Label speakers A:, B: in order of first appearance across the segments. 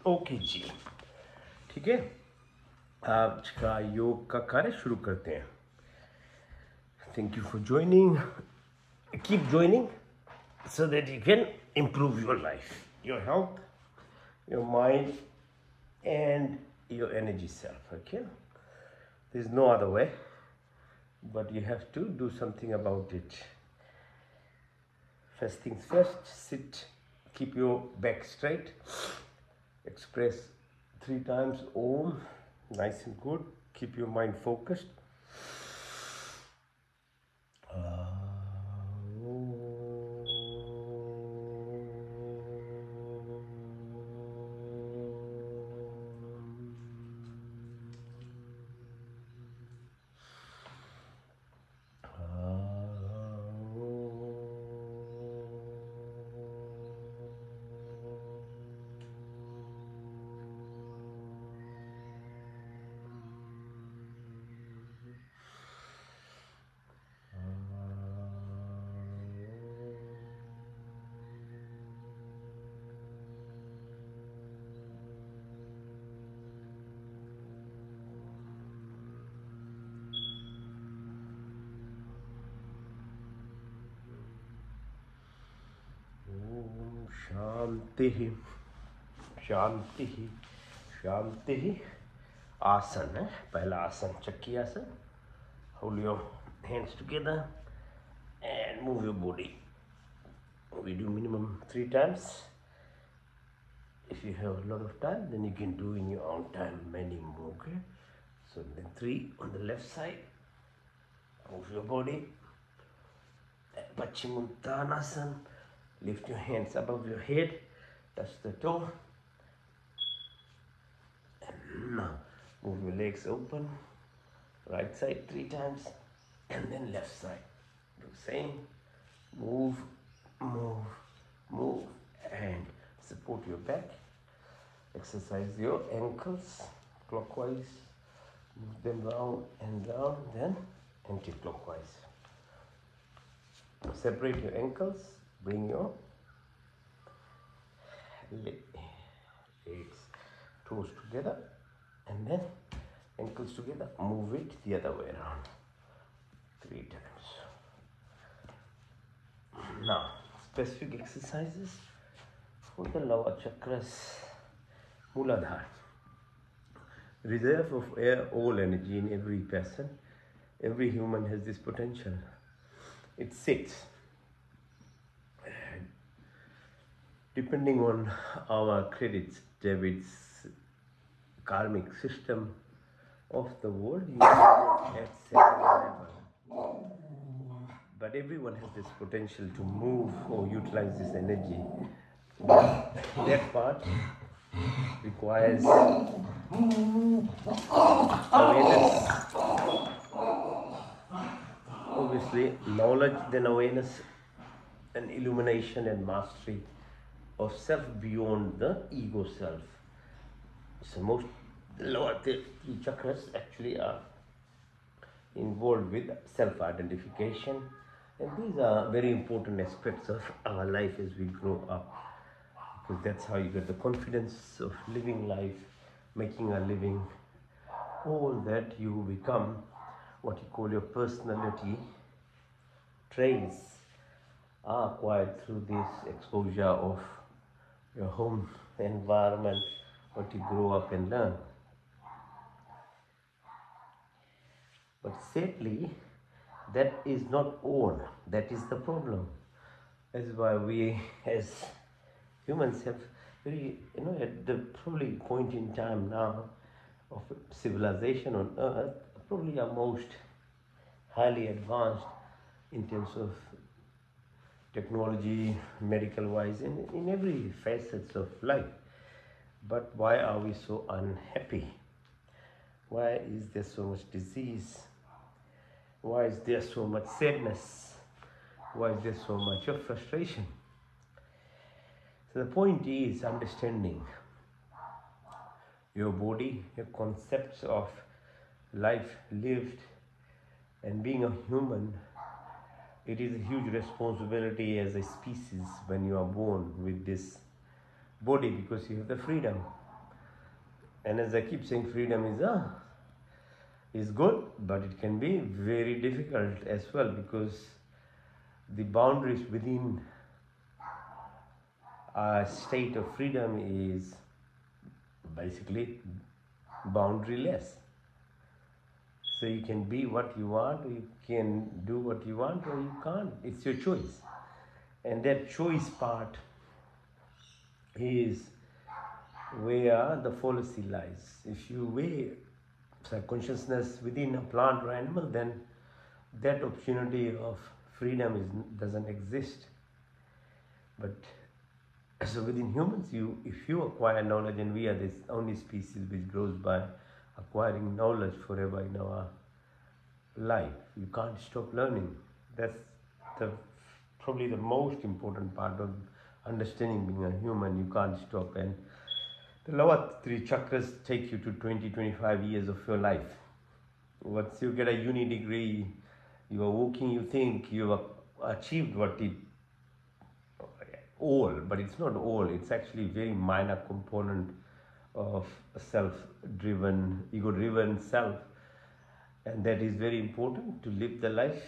A: Okay जी, ठीक है। आज का योग का कार्य शुरू करते हैं। Thank you for joining, keep joining so that you can improve your life, your health, your mind, and your energy self. Okay, there's no other way, but you have to do something about it. First things first, sit, keep your back straight, express 3 times Om, nice and good. Keep your mind focused. शांति ही शांति ही शांति ही। आसन है पहला आसन, चक्की आसन। Hold your hands together and move your body. We do minimum 3 times. If you have a lot of time, then you can do in your own time many more. Okay, so then 3 on the left side. Move your body. Paschimottanasana. Lift your hands above your head, touch the toe, and now move your legs open. Right side 3 times, and then left side. Do the same. Move, move, move, and support your back. Exercise your ankles clockwise. Move them round and round, then anti-clockwise. Separate your ankles. Bring your legs, toes together, and then ankles together. Move it the other way around 3 times. Now, specific exercises for the lower chakras. Muladhara, reserve of air, all energy in every person. Every human has this potential. It sits. Depending on our credits, debits, karmic system of the world, you are at certain level. But everyone has this potential to move or utilize this energy. That part requires awareness. Obviously, knowledge, then awareness, and illumination and mastery of self beyond the ego self. So most lower 3 chakras actually are involved with self-identification, and these are very important aspects of our life as we grow up, because that's how you get the confidence of living life, making a living. All that you become, what you call your personality traits, are acquired through this exposure of your home environment, what you grow up and learn. But sadly, that is not all. That is the problem. That's why we as humans have very, at the probably point in time now of civilization on earth, probably are most highly advanced in terms of technology, medical wise, in every facets of life. But why are we so unhappy? Why is there so much disease? Why is there so much sadness? Why is there so much of frustration? So the point is understanding your body, your concepts of life lived, and being a human. It is a huge responsibility as a species when you are born with this body, because you have the freedom. And as I keep saying, freedom is good, but it can be very difficult as well, because the boundaries within a state of freedom is basically boundaryless. So you can be what you want, or you can do what you want, or you can't. It's your choice. And that choice part is where the fallacy lies. If you weigh consciousness within a plant or animal, then that opportunity of freedom doesn't exist. But so within humans, if you acquire knowledge, and we are this only species which grows by acquiring knowledge forever in our life. You can't stop learning. That's probably the most important part of understanding being a human. You can't stop. And the lower three chakras take you to 20-25 years of your life. Once you get a uni degree, you are working, you think you have achieved what it all, but it's not all. It's actually a very minor component of a self-driven, ego-driven self. And that is very important to live the life,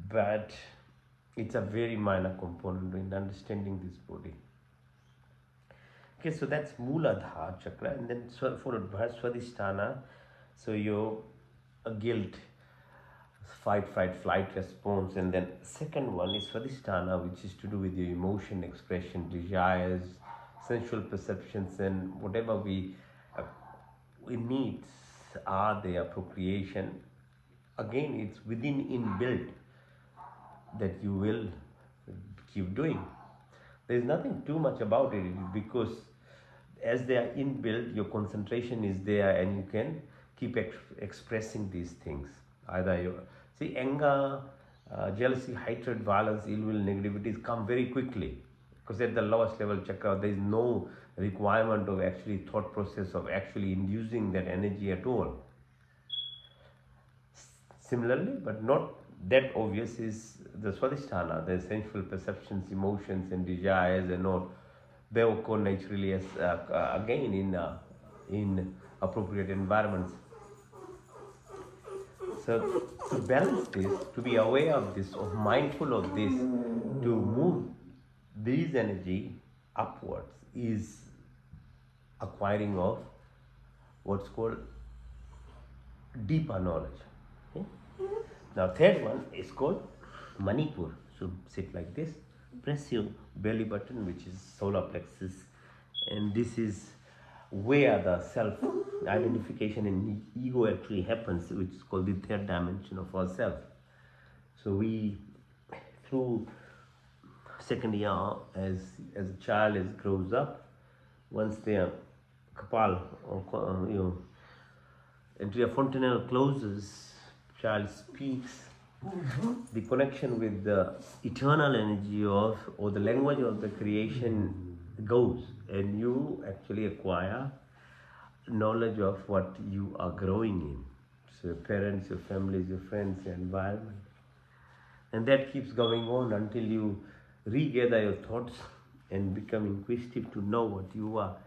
A: but it's a very minor component in understanding this body. Okay, so that's Mooladhara chakra, and then followed by Swadhisthana. So your guilt, fight, flight response, and then second one is Swadhisthana, which is to do with your emotion, expression, desires, sensual perceptions, and whatever we need are there, procreation. Again, it's within inbuilt that you will keep doing. There's nothing too much about it, because as they are inbuilt, your concentration is there, and you can keep expressing these things. Either you see anger, jealousy, hatred, violence, ill will, negativities come very quickly, because at the lowest level chakra there is no requirement of actually thought process of actually inducing that energy at all. Similarly, but not that obvious, is the Swadhisthana, the sensual perceptions, emotions, and desires, and all. They occur naturally as again in appropriate environments. So to balance this, to be aware of this, or mindful of this, to move these energy upwards, is acquiring of what's called deeper knowledge. Okay? Now third one is called Manipur. So sit like this, press your belly button, which is solar plexus, and this is where the self-identification and ego actually happens, which is called the third dimension of ourself. So we, through second year, as a child grows up, once their kapal, or entry fontanelle closes, child speaks, the connection with the eternal energy of, or the language of the creation goes, and you actually acquire knowledge of what you are growing in. So your parents, your families, your friends, your environment. And that keeps going on until you regather your thoughts and become inquisitive to know what you are.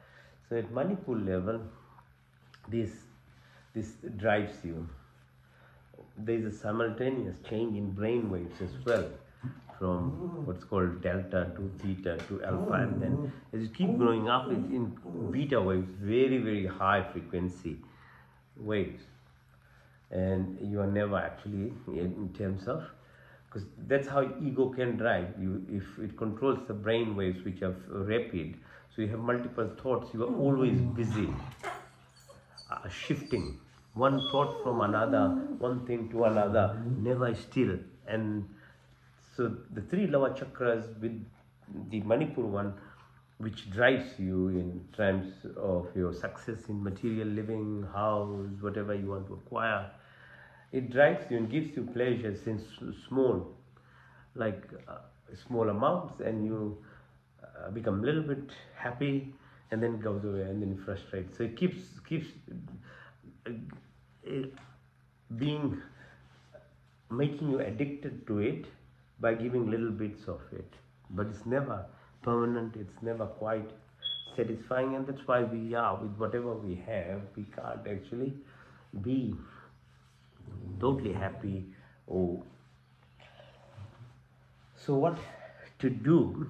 A: So at Manipur level, this drives you. There is a simultaneous change in brain waves as well, from what's called delta to theta to alpha, and then as you keep growing up, it's in beta waves, very, very high frequency waves. And you are never actually, in terms of, because that's how ego can drive you. If it controls the brain waves, which are rapid, so you have multiple thoughts, you are always busy shifting one thought from another, one thing to another, never still. And so the three lower chakras, with the Manipur one, which drives you in terms of your success in material living, house, whatever you want to acquire, it drives you and gives you pleasures in small, like small amounts, and you become a little bit happy, and then goes away, and then you frustrate. So it keeps making you addicted to it by giving little bits of it, but it's never permanent, it's never quite satisfying, and that's why we are with whatever we have. We can't actually be totally happy. Or so what to do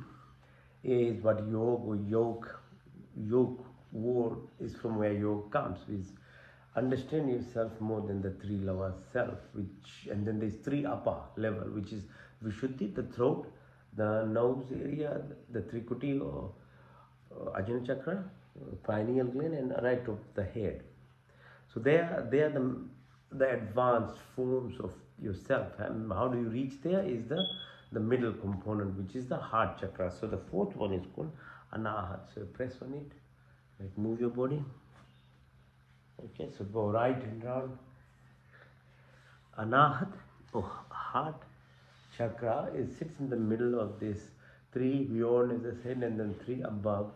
A: is what yoke word is from where yoke comes, is understand yourself more than the three lower self, which, and then there's three upper level, which is vishuddhi, the throat, the nose area, the trikuti or ajna chakra, pineal gland, and right of the head. So they are the advanced forms of yourself. And how do you reach there is the middle component, which is the heart chakra. So the fourth one is called anahat. So press on it, like move your body. Okay, so go right and round. Anahat or heart chakra sits in the middle of this, three beyond, as I said, and then three above.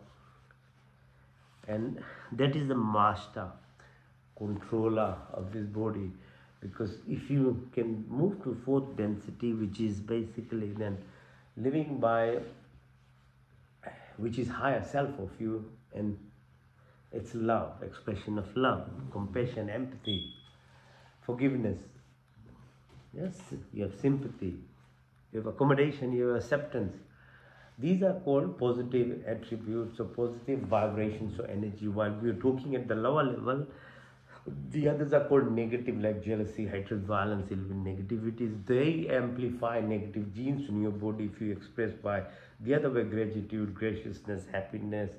A: And that is the master controller of this body, because if you can move to fourth density, which is basically then living by, which is higher self of you, and it's love, expression of love, compassion, empathy, forgiveness. Yes, you have sympathy, you have accommodation, you have acceptance. These are called positive attributes or positive vibrations or energy. While we are talking at the lower level, the others are called negative, like jealousy, hatred, violence, even negativities. They amplify negative genes in your body. If you express by the other way, gratitude, graciousness, happiness,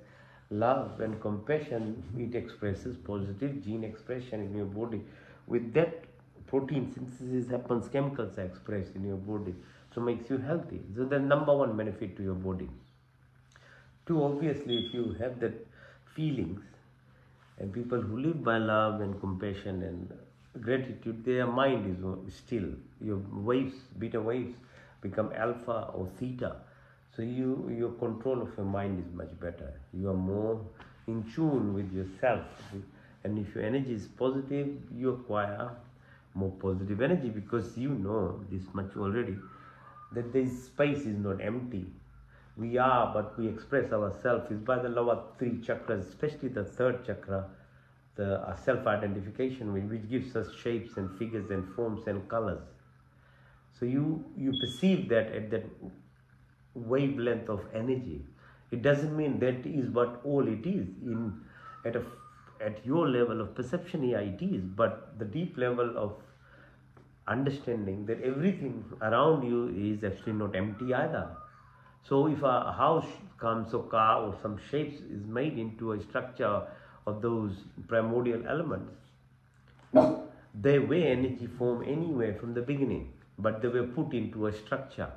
A: love and compassion, it expresses positive gene expression in your body. With that, protein synthesis happens, chemicals are expressed in your body, so makes you healthy. So the number one benefit to your body. Two, obviously, if you have that feelings, and people who live by love and compassion and gratitude, their mind is still. Your waves, beta waves, become alpha or theta. So your control of your mind is much better. You are more in tune with yourself. And if your energy is positive, you acquire more positive energy, because you know this much already, that this space is not empty. We are, but we express ourselves is by the lower three chakras, especially the third chakra, the self-identification, which gives us shapes and figures and forms and colors. So you perceive that at that wavelength of energy. It doesn't mean that is what all it is. At your level of perception, yeah, it is. But the deep level of understanding that everything around you is actually not empty either. So if a house comes, or car or some shapes is made into a structure of those primordial elements, they were energy form anyway from the beginning, but they were put into a structure.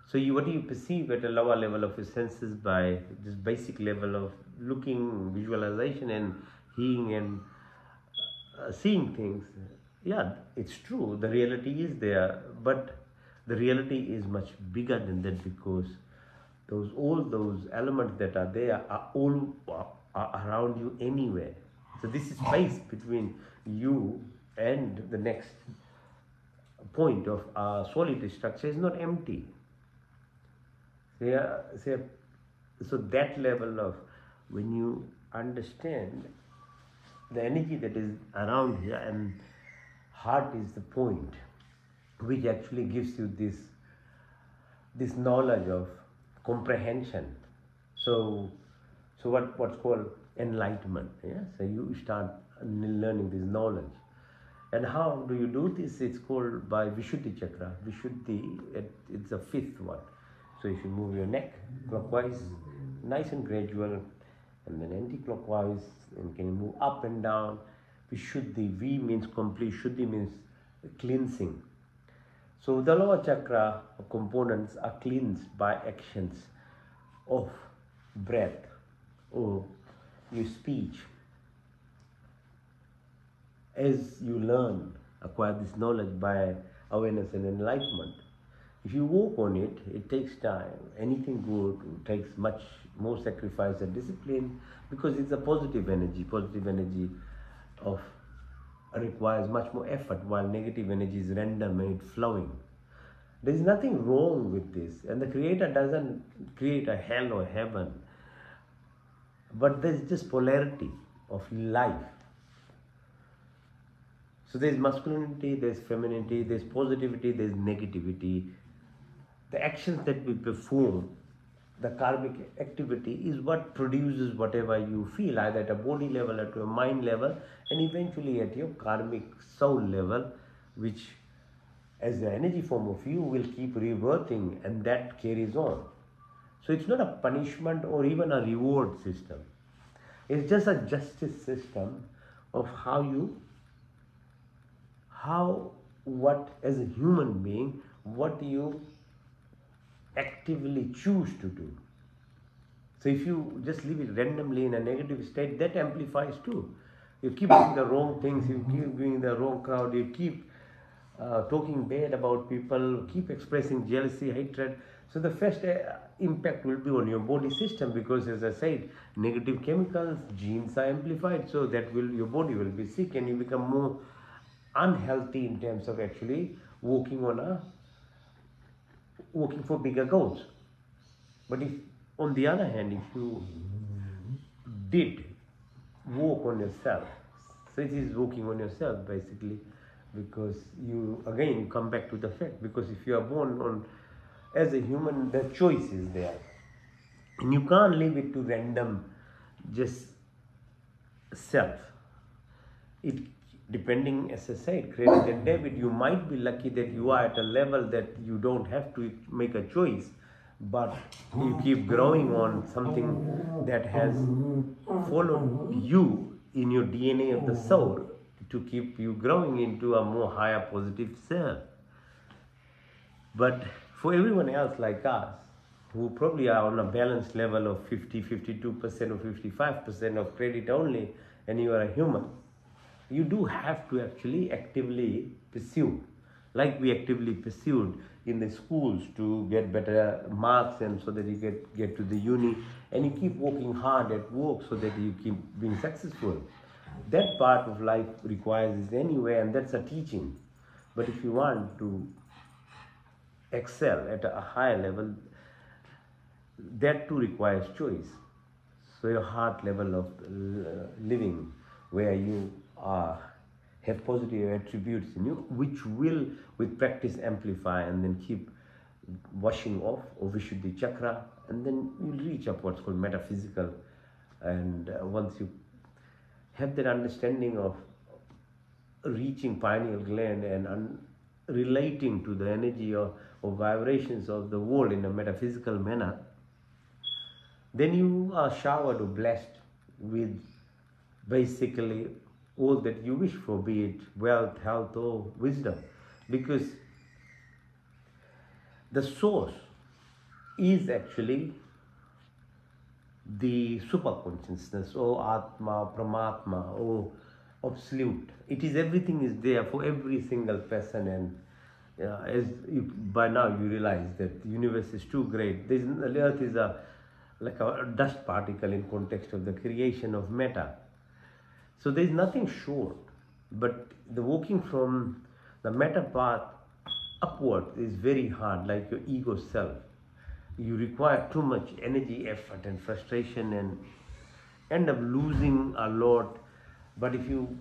A: So what do you perceive at a lower level of your senses by this basic level of looking, visualization and hearing and seeing things? Yeah, it's true, the reality is there, but the reality is much bigger than that, because all those elements that are there are all around you anyway. So this is space between you and the next point of solid structure is not empty. So that level of, when you understand the energy that is around here, and heart is the point which actually gives you this knowledge of comprehension. So what's called enlightenment. Yeah? So you start learning this knowledge. And how do you do this? It's called by Vishuddhi chakra. Vishuddhi, it's the fifth one. So if you move your neck clockwise, nice and gradual, and then anti-clockwise, and can move up and down. Vishuddhi, V means complete, Shuddhi means cleansing. So the lower chakra components are cleansed by actions of breath or your speech. As you learn, acquire this knowledge by awareness and enlightenment. If you work on it, it takes time. Anything good takes much more sacrifice and discipline, because it's a positive energy. Positive energy requires much more effort, while negative energy is random and it's flowing. There is nothing wrong with this, and the Creator doesn't create a hell or heaven. but there's just polarity of life. So there's masculinity, there's femininity, there's positivity, there's negativity. The actions that we perform, the karmic activity, is what produces whatever you feel, either at a body level, at a mind level, and eventually at your karmic soul level, which as the energy form of you will keep rebirthing, and that carries on. So it's not a punishment or even a reward system. It's just a justice system of what as a human being, what you actively choose to do. So if you just leave it randomly in a negative state, that amplifies too. You keep doing the wrong things, you keep doing the wrong crowd, you keep talking bad about people, keep expressing jealousy, hatred. So the first impact will be on your body system, because as I said, negative chemicals, genes are amplified, so that your body will be sick, and you become more unhealthy in terms of actually working for bigger goals. But if, on the other hand, if you did work on yourself, so it is working on yourself basically, because you again come back to the fact, because if you are born as a human, the choice is there, and you can't leave it to random just self. It, depending, as I said, credit and debit, you might be lucky that you are at a level that you don't have to make a choice, but you keep growing on something that has followed you in your DNA of the soul to keep you growing into a more higher positive self. But for everyone else like us, who probably are on a balanced level of 50, 52% or 55% of credit only, and you are a human, you do have to actually actively pursue, like we actively pursued in the schools to get better marks, and so that you get to the uni, and you keep working hard at work so that you keep being successful. That part of life requires this anyway, and that's a teaching. But if you want to excel at a higher level, that too requires choice. So your heart level of living, where you have positive attributes in you, which will with practice amplify and then keep washing off, or Vishuddhi chakra, and then you'll reach up what's called metaphysical. And once you have that understanding of reaching pineal gland and relating to the energy or vibrations of the world in a metaphysical manner, then you are showered or blessed with basically all that you wish for, be it wealth, health, or wisdom. Because the source is actually the super consciousness, or Atma, Paramatma, or absolute. It is, everything is there for every single person, and by now you realize that the universe is too great. The earth is like a dust particle in context of the creation of matter. So there is nothing short, but the walking from the matter path upward is very hard, like your ego self. You require too much energy, effort, and frustration, and end up losing a lot. But if you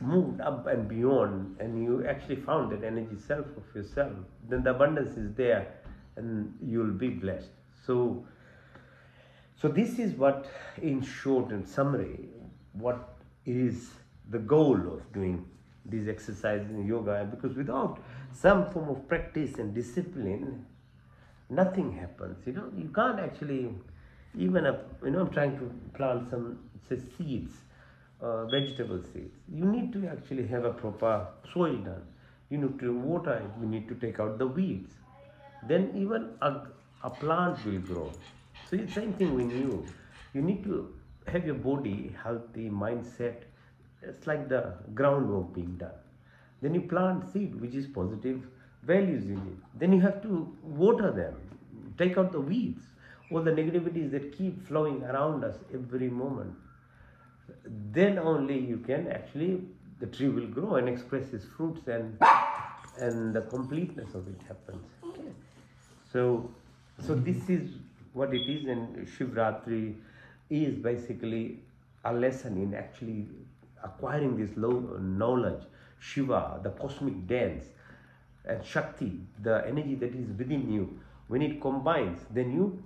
A: moved up and beyond, and you actually found that energy self of yourself, then the abundance is there, and you'll be blessed. So this is what, in short and summary, what is the goal of doing these exercises in yoga. Because without some form of practice and discipline, nothing happens. You can't actually, even I'm trying to plant some, say, seeds, vegetable seeds. You need to actually have a proper soil done. You need to water it. You need to take out the weeds. Then even a plant will grow. So it's the same thing with you. You need to have your body healthy, mindset. It's like the groundwork being done. Then you plant seed, which is positive values in it. Then you have to water them, take out the weeds, all the negativities that keep flowing around us every moment. Then only you can actually, the tree will grow and express its fruits, and the completeness of it happens. So this is what it is, and Shivratri is basically a lesson in actually acquiring this low knowledge. Shiva, the cosmic dance, and Shakti, the energy that is within you. When it combines, then you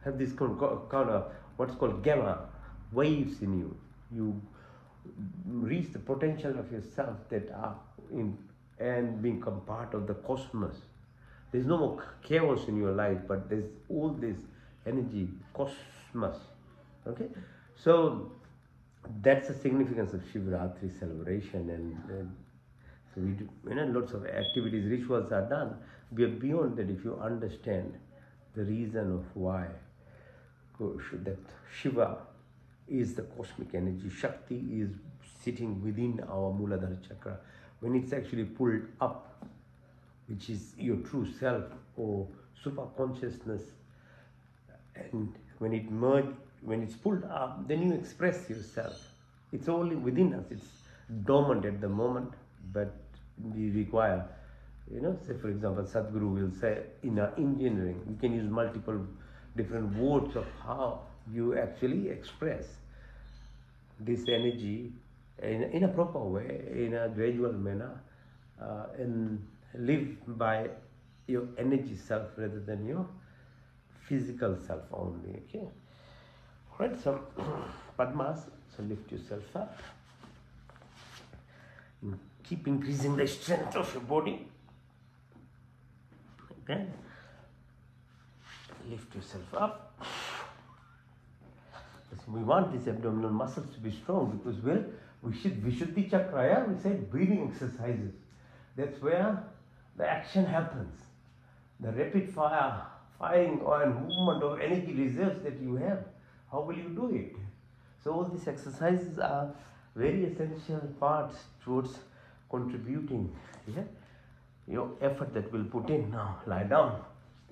A: have this kind of what's called gamma waves in you. You reach the potential of yourself that are in and become part of the cosmos. There's no more chaos in your life, but there's all this energy, cosmos. Okay, so that's the significance of Shivratri celebration, and so we do, lots of activities, rituals are done. We are beyond that if you understand the reason of why that Shiva is the cosmic energy. Shakti is sitting within our Muladhara chakra. When it's actually pulled up, which is your true self or super consciousness, and when it's pulled up, then you express yourself. It's only within us. It's dormant at the moment, but we require, say for example, Sadhguru will say in engineering, you can use multiple different words of how you actually express this energy in a proper way, in a gradual manner, and live by your energy self rather than your physical self only. Okay. All right. So Padmas. So lift yourself up. Keep increasing the strength of your body. Okay. Lift yourself up. So we want these abdominal muscles to be strong because Vishuddhi chakra, yeah? We said breathing exercises. That's where the action happens. The rapid firing or movement of energy reserves that you have. How will you do it? So all these exercises are very essential parts towards contributing, yeah? Your effort that will put in. Now lie down,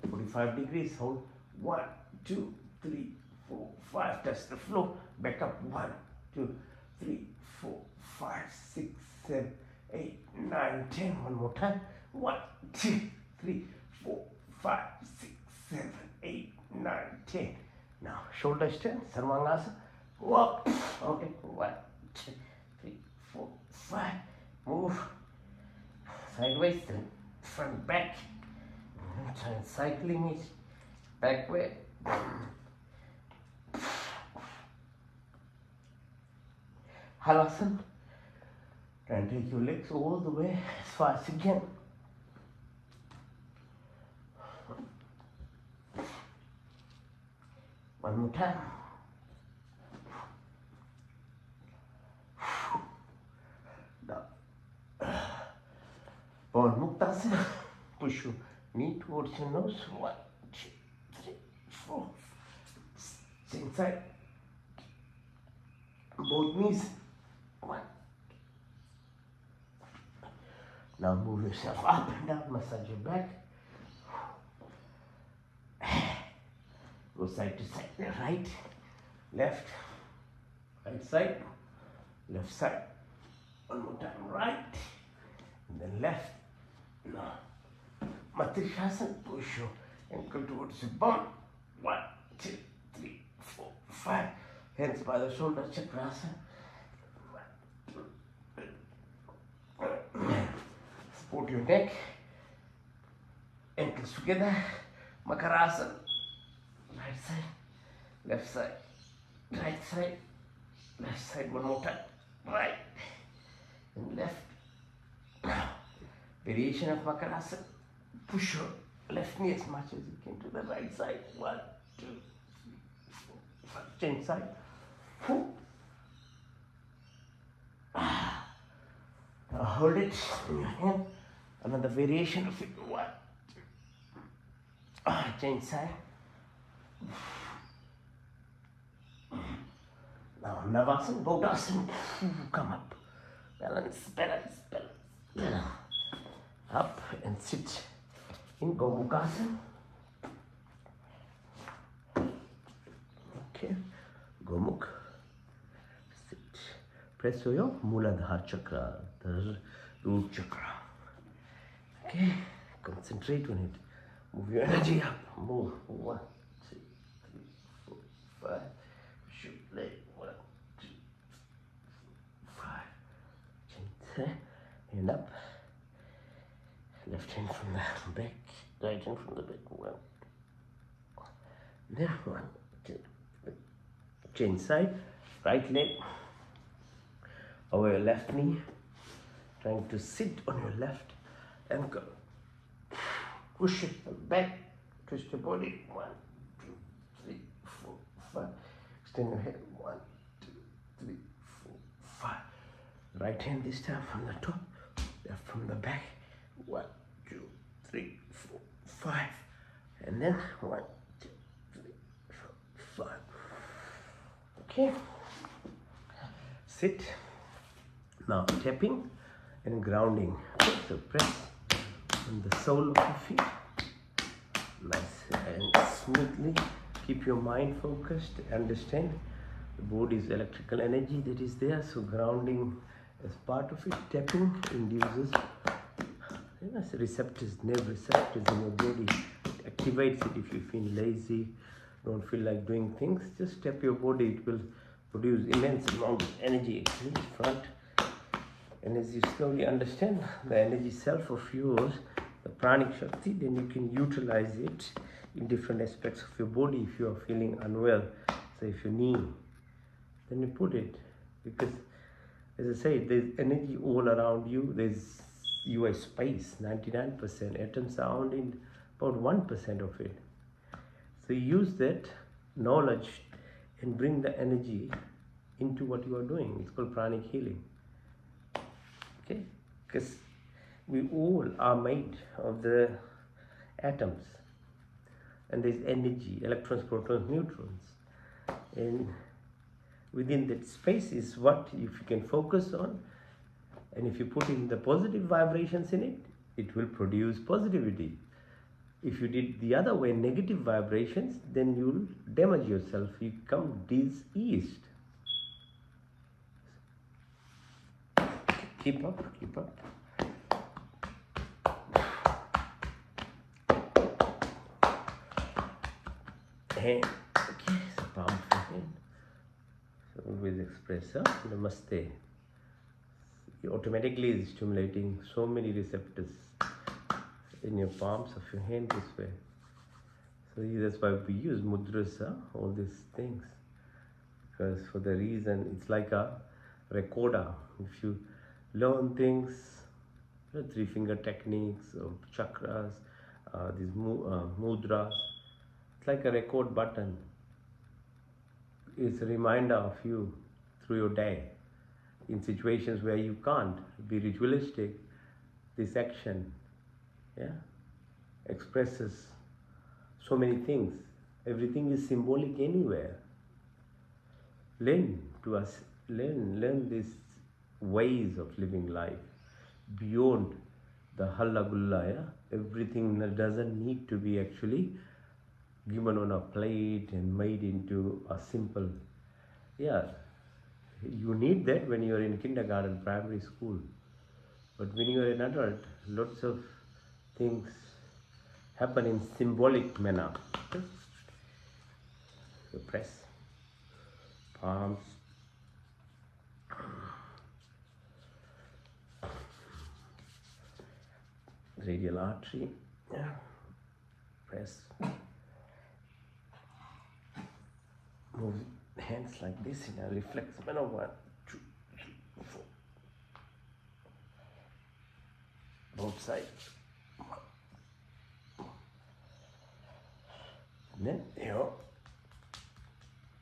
A: 45 degrees, hold 1, 2, 3, 4, 5, touch the floor, back up 1, 2, 3, 4, 5, 6, 7, 8, 9, 10, one more time, 1, 2, 3, 4, 5, 6, 7, 8, 9, 10. Now shoulder strength, Sarvangasana, walk, okay, 1, 2, 3, 4, 5, move, sideways, then front back, try cycling it, back way, Halasana, try and take your legs all the way as far as you can. One more time. Pawan Muktasana. Push your knee towards your nose. 1, 2, 3, 4. Same side. Both knees. 1. Now move yourself up and down. Massage your back. Go side to side. Right, left, right side, left side. One more time. Right, and then left. Now, Matrishasana. Push your ankle towards your bum. 1, 2, 3, 4, 5. Hands by the shoulder. Chakrasana. Support your neck. Ankles together. Makarasana. Right side, left side, right side, left side. One more time. Right and left. Now, variation of Makarasana. Push your left knee as much as you can to the right side. 1, 2, 3, 4, 5. Change side. Now hold it in your hand. Another variation of it. 1, 2. Change side. Now Navasana, Bodhasana. Come up. Balance, balance, balance. Up and sit in Gomukasana. Okay, Gomukh. Sit. Press your Muladhara chakra, the root chakra. Okay, concentrate on it. Move your energy up. Move. 1, 2, 3, 4, 5, Hand up. Left hand from the back, right hand from the back. One. Then one, two. Change side. Right leg over your left knee. Trying to sit on your left ankle. Push it back. Twist your body. 1, 2, 3, 4, 5. Extend your head. 1, 2, 3, 4, 5. Right hand this time from the top, left from the back. 1, 2, 3, 4, 5. And then 1, 2, 3, 4, 5. Okay. Sit. Now tapping and grounding. Okay, so press on the sole of your feet. Nice and smoothly. Keep your mind focused. Understand the body's electrical energy that is there. So grounding as part of it. Tapping induces receptors, nerve receptors in your body. It activates it. If you feel lazy, don't feel like doing things, just tap your body. It will produce immense amount of energy actually front. And as you slowly understand the energy self of yours, the pranic shakti, then you can utilize it in different aspects of your body. If you are feeling unwell, say if your knee, then you put it, because as I say, there's energy all around you. You are space, 99%. Atoms are only in about 1% of it. So use that knowledge and bring the energy into what you are doing. It's called pranic healing. Okay? Because we all are made of the atoms. And there's energy, electrons, protons, neutrons. And within that space is what, if you can focus on, and if you put in the positive vibrations in it, it will produce positivity. If you did the other way, negative vibrations, then you'll damage yourself. You become diseased. Keep up, keep up. Hand, okay, so palm of your hand. So always express, namaste. It automatically is stimulating so many receptors in your palms of your hand this way. So that's why we use mudras, all these things. Because for the reason, it's like a recorder. If you learn things, 3-finger techniques, or chakras, these mudras, it's like a record button. It's a reminder of you through your day. In situations where you can't be ritualistic, this action expresses so many things. Everything is symbolic anywhere. Learn these ways of living life beyond the halla gulla. Everything doesn't need to be actually given on a plate and made into a simple. You need that when you're in kindergarten, primary school. But when you're an adult, lots of things happen in symbolic manner. So press, palms, radial artery, press, move hands like this in a reflex manner. 1, 2, 3, 4. Both sides. And then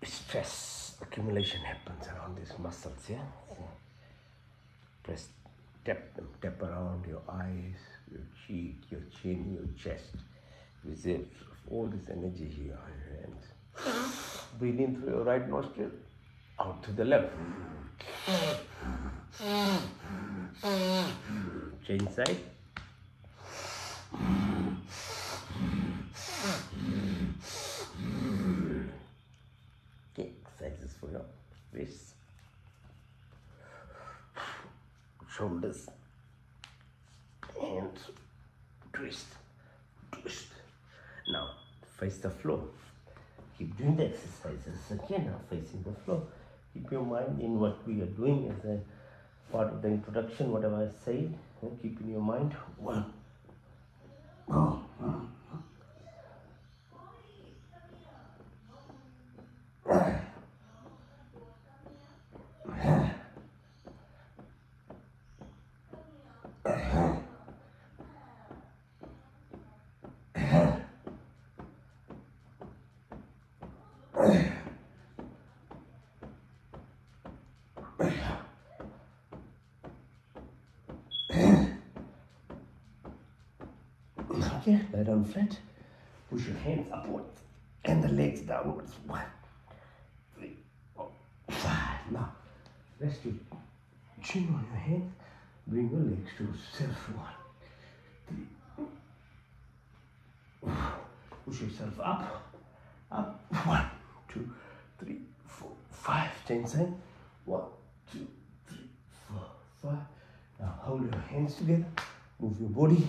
A: stress accumulation happens around these muscles. So press, tap them, tap around your eyes, your cheek, your chin, your chest. Receive all this energy here on your hands. Breathe in through your right nostril, out to the left. Change side. Okay, exercises for your wrists, shoulders, hands, twist, twist. Now face the floor. Keep doing the exercises again, now facing the floor. Keep your mind in what we are doing as a part of the introduction, whatever I say, keep in your mind. 1. Okay, lie down flat. Push your hands upwards and the legs downwards. 1, 3, 4, 5. Now, rest your chin on your hands. Bring your legs to yourself. 1, 3. Push yourself up. Up. 1, 2, 3, 4, 5. Change side. 1, 2, 3, 4, 5. Now hold your hands together. Move your body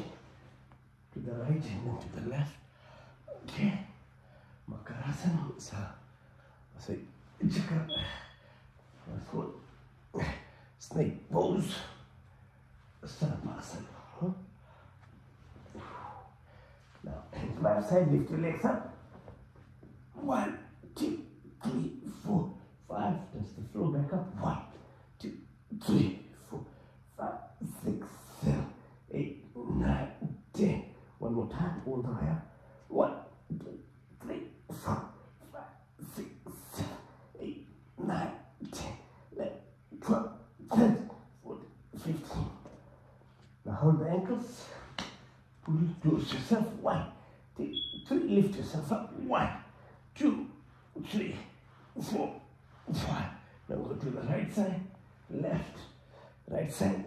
A: to the right and then to the left. Okay. Makarasana. So, chakra. That's good. Snake pose. Sarapasana. Now, hands by your side. Lift your legs up. 1, 2, 3, 4, 5. Touch the floor back up. 1, 2, 3, 4, 5, 6, 7, 8, 9, 10. One more time. All the way up. 1, 2, 3, 4, 5, 6, 7, 8, 9, 10, 11, 12, 13, 14, 15. Now hold the ankles. Pull towards yourself. 1, 2, 3. Lift yourself up. 1, 2, 3, 4, 5. Now go to the right side, left, right side,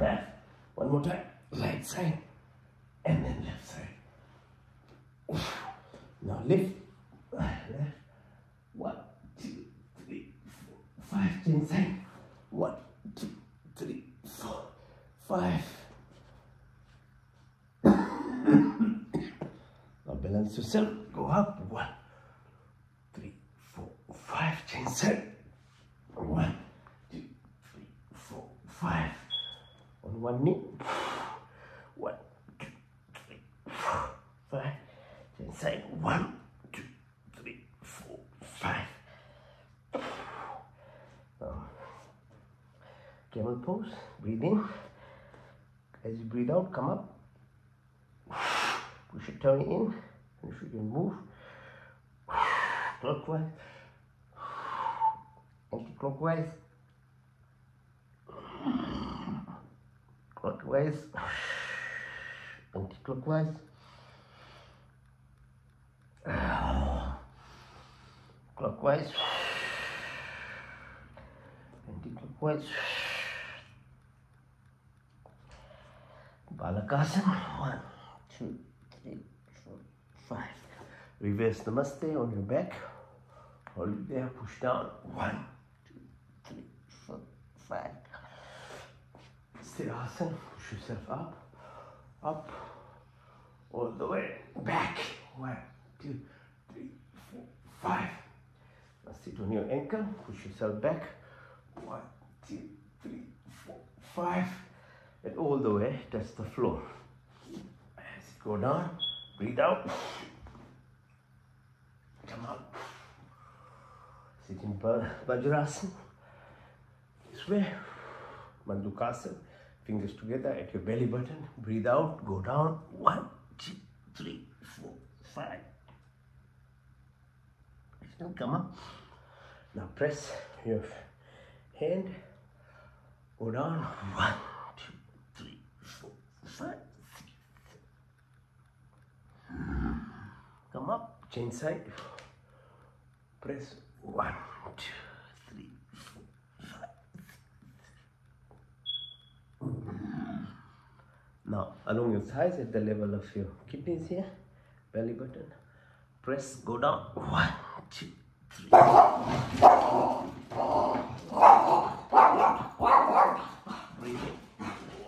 A: left. One more time, right side, and then left side. Now lift, left. 1, 2, 3, 4, 5. Change side. 1, 2, 3, 4, 5. Now balance yourself. Go up. 1, 3, 4, 5. Change side. 1, 2, 3, 4, 5. On one knee. 1, 2, 3, 4, 5. Change side. 1, 2, 3, 4, 5. Camel pose. Breathe in. As you breathe out, come up. Push your tummy in. And if you can move clockwise, anti-clockwise, clockwise, anti-clockwise, clockwise, anti-clockwise, Balakasana. 1, 2, 3, 4, 5. Reverse Namaste on your back. Hold it there, push down. 1, 2, 3, 4, 5. Sthirasana, push yourself up, up, all the way back. 1, 2, 3, 4, 5. Now sit on your ankle, push yourself back. 1, 2, 3, 4, 5. And all the way, touch the floor. As you go down, breathe out. Come up. Sit in Vajrasana. This way. Mandukasana. Fingers together at your belly button. Breathe out. Go down. 1, 2, 3, 4, 5. Now come up. Now press your hand. Go down. 1, 2, 3, 4, 5, 6. Come up. Change side. Press 1, 2, 3, 4, 5. Now along your thighs at the level of your kidneys here, belly button. Press, go down. 1, 2, 3. Breathe in.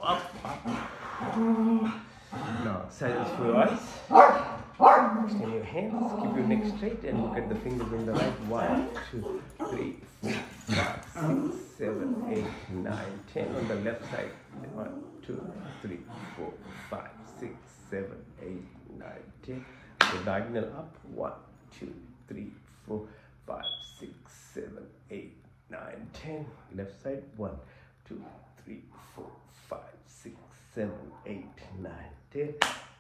A: Up. Now silence for your eyes. Extend your hands, keep your neck straight and look at the fingers in the right. 1, 2, 3, 4, 5, 6, 7, 8, 9. 9, 10. On the left side, 1, 2, 3, 4, 5, 6, 7, 8, 9, 10. The diagonal up, 1, 2, 3, 4, 5, 6, 7, 8, 9, 10. Left side, 1, 2, 3, 4, 5, 6, 7, 8, 9, 10.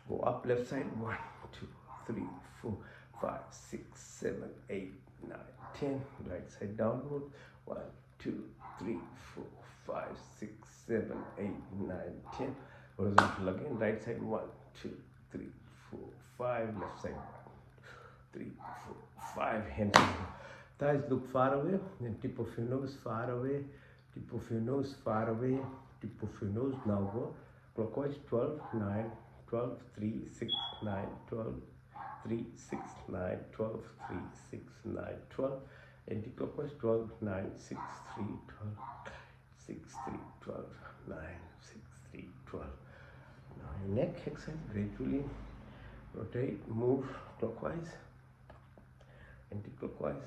A: Go up left side, 1, 2, 3, 4, 5, 6, 7, 8, 9, 10. Right side downward, 1, 2, 3, 4, 5, 6, 7, 8, 9, 10. Horizontal again, right side, 1, 2, 3, 4, 5. Left side, 1, 2, 3, 4, 5. Hands on the thighs, look far away. Then tip of your nose far away. Tip of your nose far away. Tip of your nose. Now go clockwise. 12, 9, 12, 3, 6, 9, 12, 3, 6, 9, 12, 3, 6, 9, 12. Anti-clockwise. 12, 9, 6, 3, 12, 6, 3, 12, 9, 6, 3, 12. Now your neck exercise. Gradually rotate, move clockwise, anti-clockwise.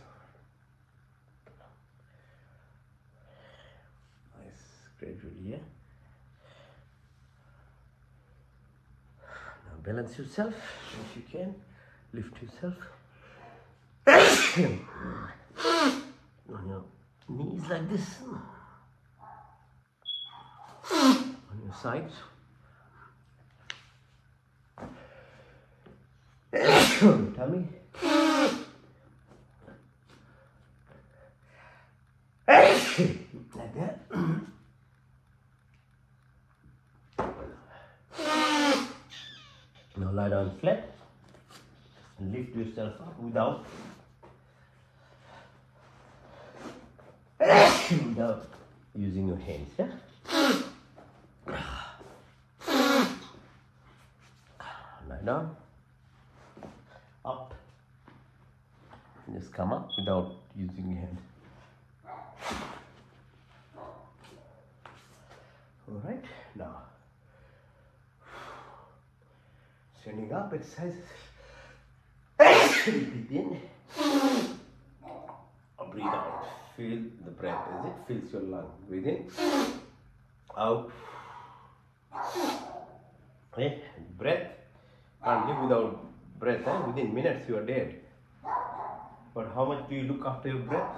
A: Nice. Gradually, yeah. Now balance yourself if you can. Lift yourself. On your knees like this. On your sides. Tummy. Like that. Now lie down flat and lift yourself up without using your hands. Yeah? Lie down. Up. Just come up without using your hand. Alright, now standing up exercises. Breathe in. Breathe out. Feel the breath as it fills your lung. Breathe in. Out. Okay, breath. Can't live without breath. Within minutes you are dead. But how much do you look after your breath?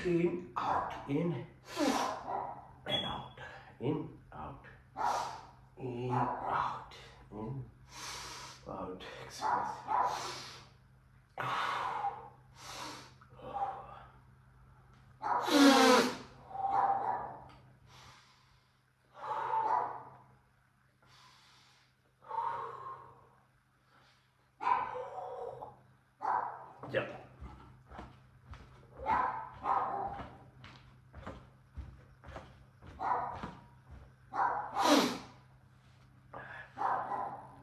A: In, out, in, and out. In, out. In, out. In, out. Express. Jump.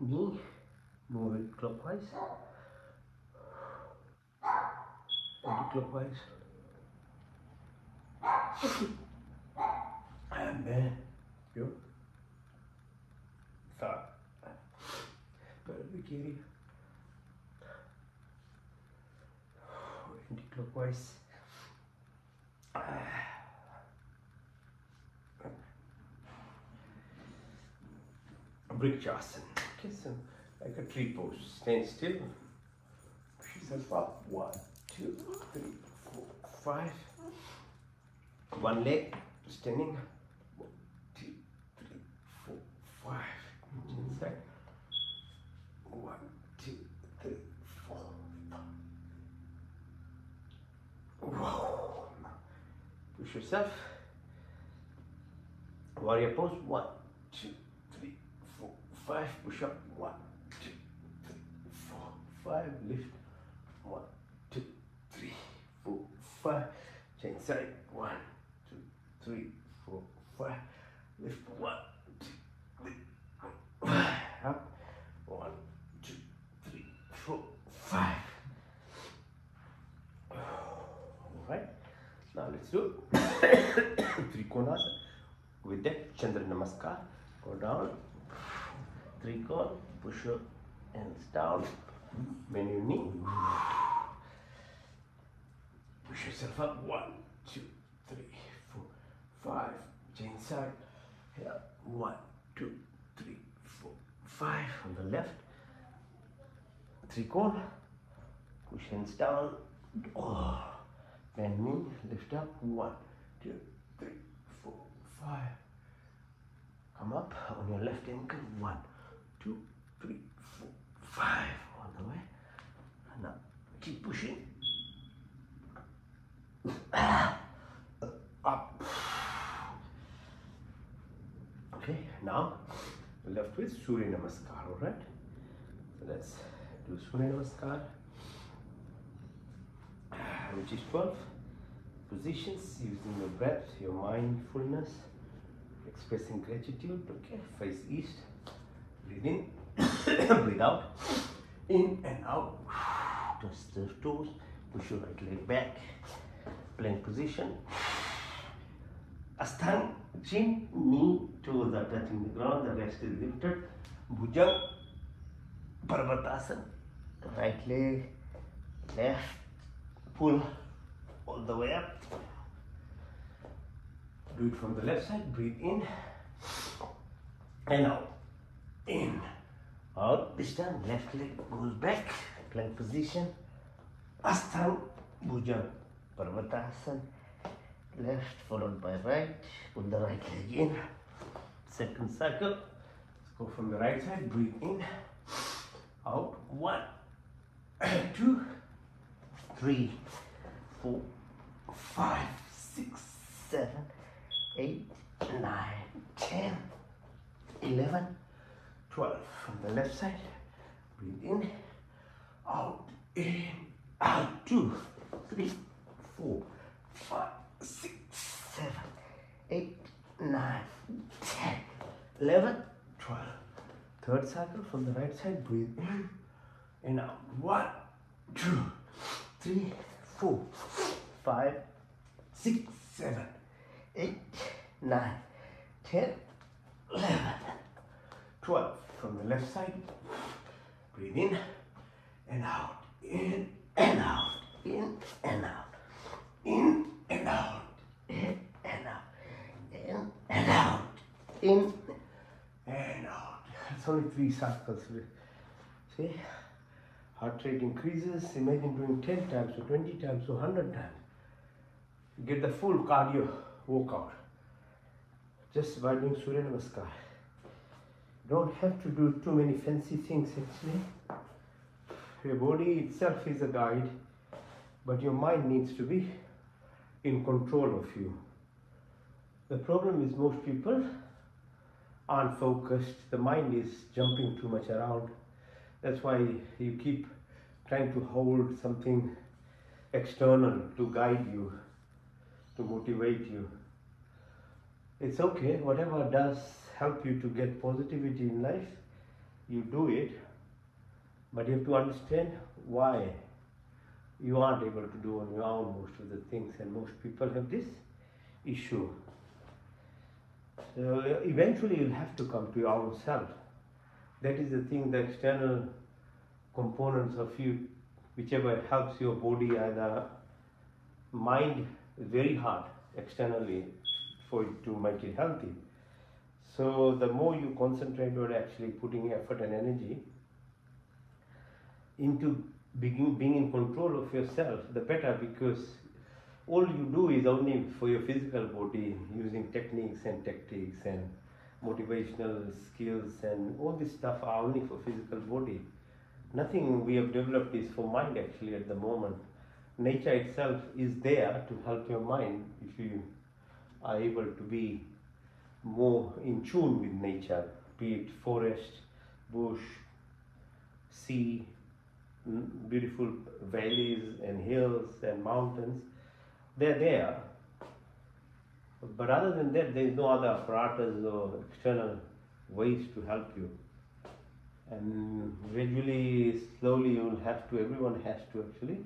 A: Knee, move it clockwise, anti-clockwise, and then you start. Pelvic area, anti-clockwise. Vrikshasana. Okay, so like a tree pose. Stand still. Push yourself up. 1, 2, 3, 4, 5. One leg standing. 1, 2, 3, 4, 5. Inside. 1, 2, 3, 4, 5. Whoa. Push yourself. Warrior pose. 1, 2, 3, 4, 5. Push up. 1, 2, 3, 4, 5. Lift. 1, 2, 3, 4, 5. Change side. 1, 2, 3, 4, 5. Lift. 1, 2, 3, 4, 5. Up. 1, 2, 3, 4, 5. Alright. Now let's do Trikonasana. With that, Chandra Namaskar. Go down. Trikon. Push your hands down. Bend your knee. Push yourself up. 1, 2, 3, 4, 5. Change side. Here. 1, 2, 3, 4, 5. On the left. 3 cone. Push hands down. Oh. Bend knee. Lift up. 1, 2, 3, 4, 5. Come up on your left ankle. 1, 2, 3, 4, 5. On the way. Now keep pushing. Up. Okay, now we're left with Surya Namaskar, alright? So let's do Surya Namaskar, which is 12 positions using your breath, your mindfulness, expressing gratitude. Okay, face east, breathe in, breathe out, in and out. Touch the toes, push your right leg back, plank position. Ashtanga, chin, knee, toes are touching the ground, the rest is lifted. Bhujang, Parvatasana, right leg, left, pull all the way up. Do it from the left side, breathe in and out. In, out, this time left leg goes back, plank position. Ashtanga, Bhujang, Parvatasana. Left followed by right, put the right leg in, second cycle. Let's go from the right side, breathe in, out, 1, 2, 3, 4, 5, 6, 7, 8, 9, 10, 11, 12. From the left side, breathe in, out, 2, 3, 4, 5, 6, 7, 8, 9, 10, 11, 12. Third cycle from the right side, breathe in and out. 1, 2, 3, 4, 5, 6, 7, 8, 9, 10, 11, 12. From the left side, breathe in and out, in and out, in and out, in and out, in and out, in and out, in and out. It's only 3 cycles. See, heart rate increases. Imagine doing 10 times or 20 times or 100 times. You get the full cardio workout just by doing Surya Namaskar. You don't have to do too many fancy things actually. Your body itself is a guide, but your mind needs to be in control of you. The problem is most people aren't focused. The mind is jumping too much around. That's why you keep trying to hold something external to guide you, to motivate you. It's okay, whatever does help you to get positivity in life, you do it, but you have to understand why you aren't able to do on your own most of the things, and most people have this issue. So eventually you'll have to come to your own self. That is the thing, the external components of you, whichever helps your body, either mind is very hard externally for it to make it healthy. So the more you concentrate on actually putting effort and energy into being in control of yourself, the better, because all you do is only for your physical body, using techniques and tactics and motivational skills and all this stuff are only for physical body. Nothing we have developed is for mind actually at the moment. Nature itself is there to help your mind if you are able to be more in tune with nature, be it forest, bush, sea, beautiful valleys and hills and mountains. They're there. But other than that, there is no other apparatus or external ways to help you. And gradually, slowly, everyone has to actually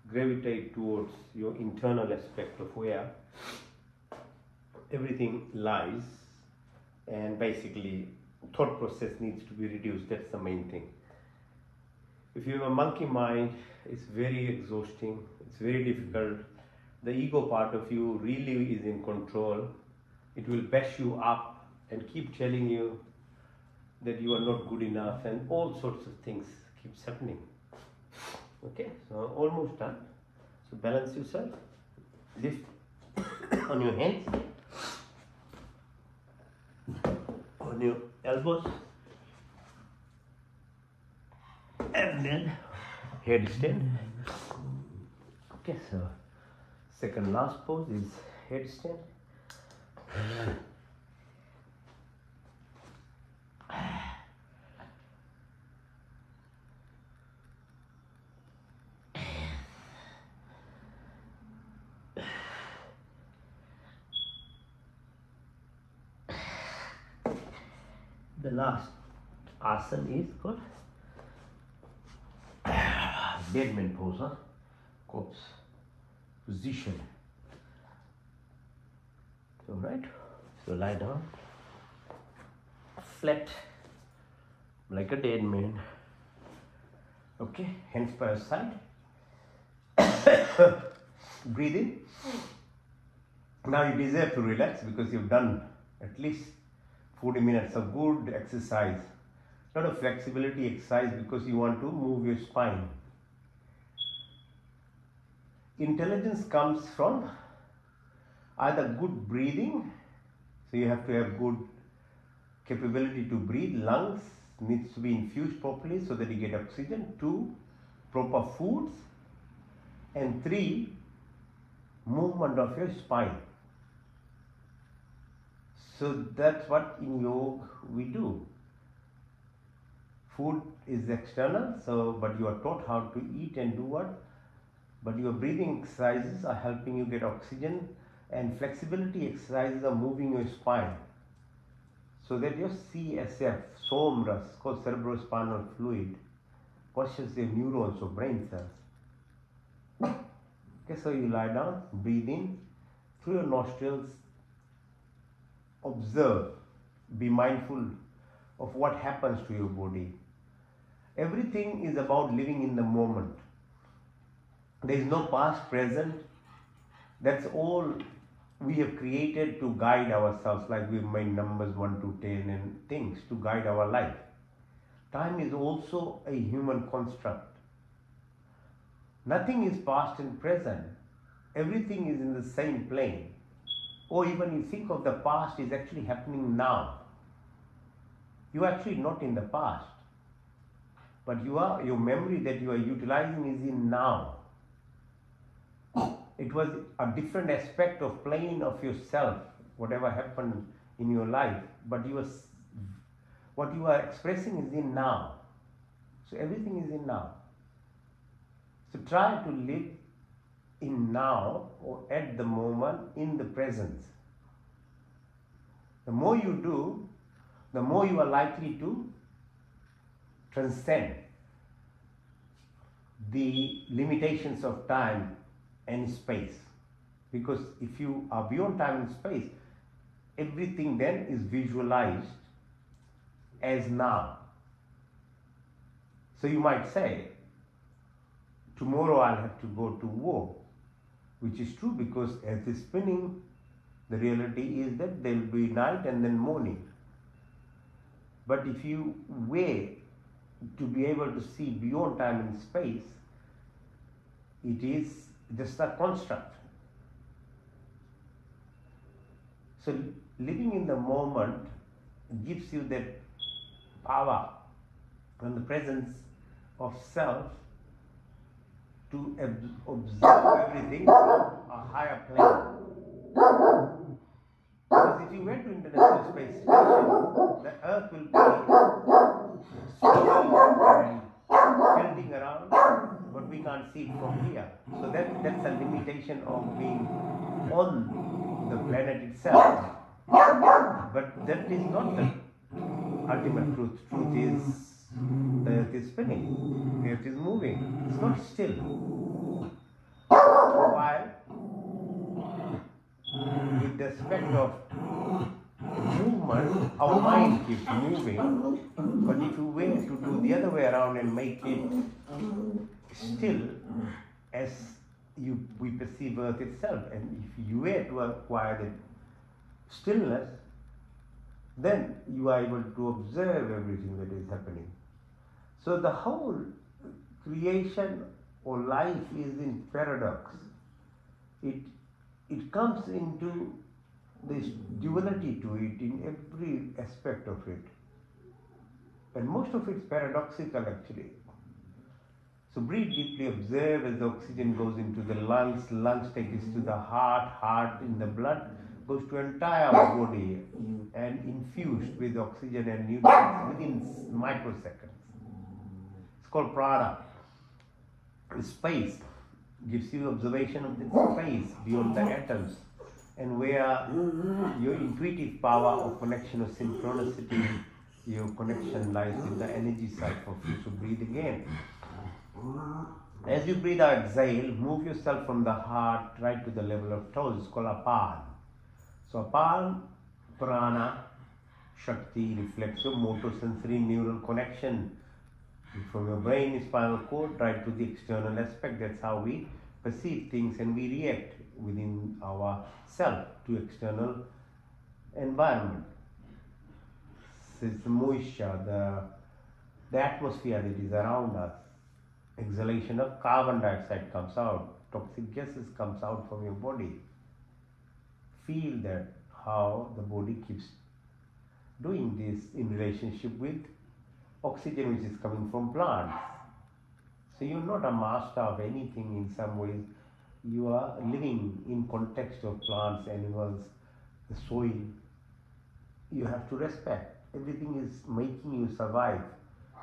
A: gravitate towards your internal aspect of where everything lies, and basically thought process needs to be reduced. That's the main thing. If you have a monkey mind, it's very exhausting, it's very difficult the ego part of you really is in control. It will bash you up and keep telling you that you are not good enough, and all sorts of things keeps happening. Okay, so almost done. So balance yourself, lift on your hands, on your elbows, and then headstand. Okay, so second last pose is headstand. The last asana is called dead man pose, corpse position. So right, so lie down flat like a dead man. Okay, hands by your side. Breathe in. Now you deserve to relax because you've done at least 40 minutes of good exercise. Not a flexibility exercise because you want to move your spine. Intelligence comes from either good breathing, so you have to have good capability to breathe, lungs needs to be infused properly so that you get oxygen. 2, proper foods, and 3, movement of your spine. So that's what in yoga we do. Food is external, but you are taught how to eat and do what, but your breathing exercises are helping you get oxygen, and flexibility exercises are moving your spine so that your CSF, somras, called cerebrospinal fluid, pushes the neurons or brain cells. Okay, so you lie down, breathe in through your nostrils, observe, be mindful of what happens to your body. Everything is about living in the moment. There is no past, present. That's all we have created to guide ourselves, like we've made numbers 1 to 10 and things to guide our life. Time is also a human construct. Nothing is past and present. Everything is in the same plane. Or even you think of the past is actually happening now. You are actually not in the past, but your memory that you are utilizing is in now. It was a different aspect of plane of yourself, whatever happened in your life, but what you are expressing is in now. So everything is in now. So try to live in now, or at the moment, in the presence. The more you do, the more you are likely to transcend the limitations of time and space. Because if you are beyond time and space, everything then is visualized as now. So you might say, tomorrow I'll have to go to war, which is true because as it's spinning, the reality is that there will be night and then morning. But if you wait to be able to see beyond time and space, it is just a construct. So living in the moment gives you that power and the presence of self to observe everything from a higher plane. Because if you went to International Space Station, the Earth will be swirling and tilting around, but we can't see it from here. So that's a limitation of being on the planet itself. But that is not the ultimate truth. Truth is the Earth is spinning, the Earth is moving, it's not still. While with the aspect of movement, our mind keeps moving, but if you were to do the other way around and make it still as we perceive earth itself. And if you were to acquire the stillness, then you are able to observe everything that is happening. So the whole creation or life is in paradox. It comes into this duality to it in every aspect of it. And most of it's paradoxical actually. So breathe deeply, observe as the oxygen goes into the lungs, lungs take it to the heart, heart in the blood, goes to entire body and infused with oxygen and nutrients within microseconds. It's called prana. Space gives you observation of the space beyond the atoms, and where your intuitive power of connection of synchronicity, your connection lies with the energy side of you. So breathe again. As you breathe out, exhale, move yourself from the heart right to the level of toes. It's called apana. So apana, prana, shakti reflects your motor-sensory neural connection from your brain, spinal cord, right to the external aspect. That's how we perceive things and we react within our self to external environment. So it's the moisture, the atmosphere that is around us. Exhalation of carbon dioxide comes out, toxic gases comes out from your body. Feel that how the body keeps doing this in relationship with oxygen which is coming from plants. So you're not a master of anything in some ways. You are living in context of plants, animals, the soil. You have to respect. Everything is making you survive.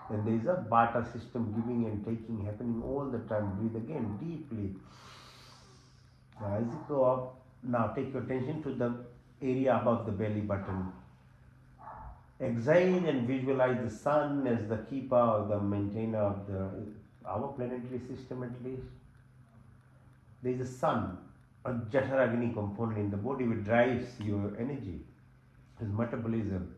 A: And there is a barter system, giving and taking, happening all the time. Breathe again deeply. Now as you go up, now take your attention to the area above the belly button. Exhale and visualize the sun as the keeper or the maintainer of our planetary system at least. There is a sun, a Jataragni component in the body which drives your energy, his metabolism.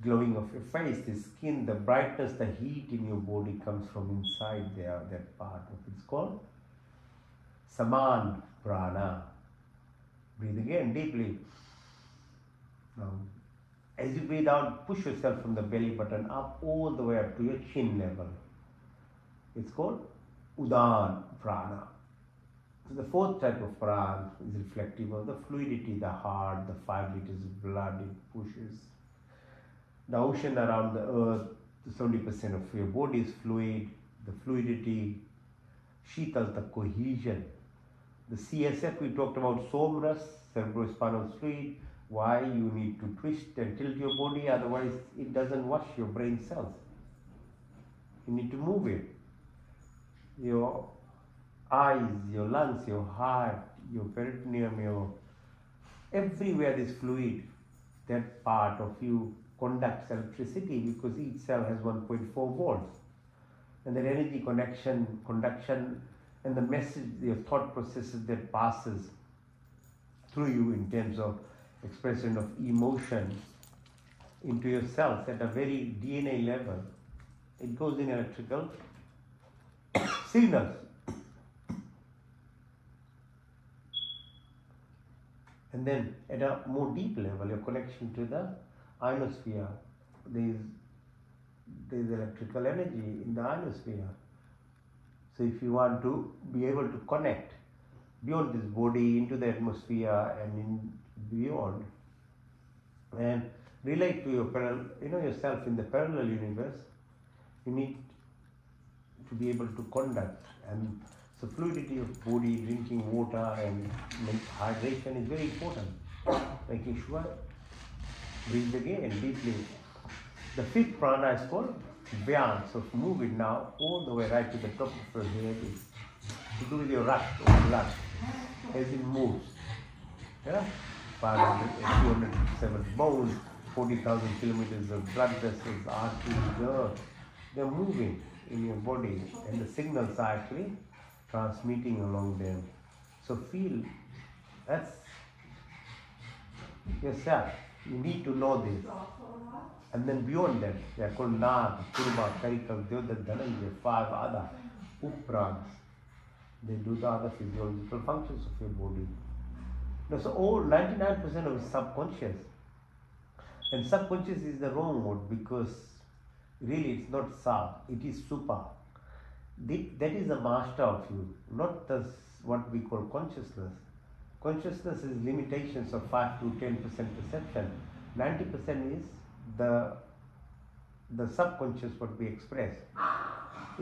A: Glowing of your face, the skin, the brightness, the heat in your body comes from inside there, that part of it. It's called Saman Prana. Breathe again deeply. Now, as you breathe out, push yourself from the belly button up all the way up to your chin level. It's called Udan Prana. So the fourth type of prana is reflective of the fluidity, the heart, the 5 liters of blood it pushes. The ocean around the earth, 70% of your body is fluid, the fluidity, Shital, the cohesion. The CSF, we talked about somras, cerebrospinal fluid, why you need to twist and tilt your body, otherwise it doesn't wash your brain cells. You need to move it. Your eyes, your lungs, your heart, your peritoneum, everywhere this fluid, that part of you conducts electricity because each cell has 1.4 volts. And that energy conduction, and the message, your thought processes that passes through you in terms of expression of emotion into your cells at a very DNA level. It goes in electrical signals. And then at a more deep level, your connection to the ionosphere, there is electrical energy in the ionosphere. So if you want to be able to connect beyond this body into the atmosphere and beyond, and relate to your yourself in the parallel universe, you need to be able to conduct. And so fluidity of body, drinking water and hydration is very important. Making sure, breathe again deeply. The fifth prana is called Vyan. So move it now all the way right to the top of your head. To do with your rush or blood as it moves. Yeah? 207 bones, 40,000 kilometers of blood vessels, arteries, they're moving in your body, and the signals are actually transmitting along them. So feel, that's yourself. You need to know this. And then beyond that, they are called Nag, Kurma, Karikal, Deodat, Dhananjay, 5 other uprans. They do the other physiological functions of your body. Now, so all 99% of it is subconscious. And subconscious is the wrong word because really it's not sub, it is super. That is the master of you, not the what we call consciousness. Consciousness is limitations of 5 to 10% perception. 90% is the subconscious, what we express,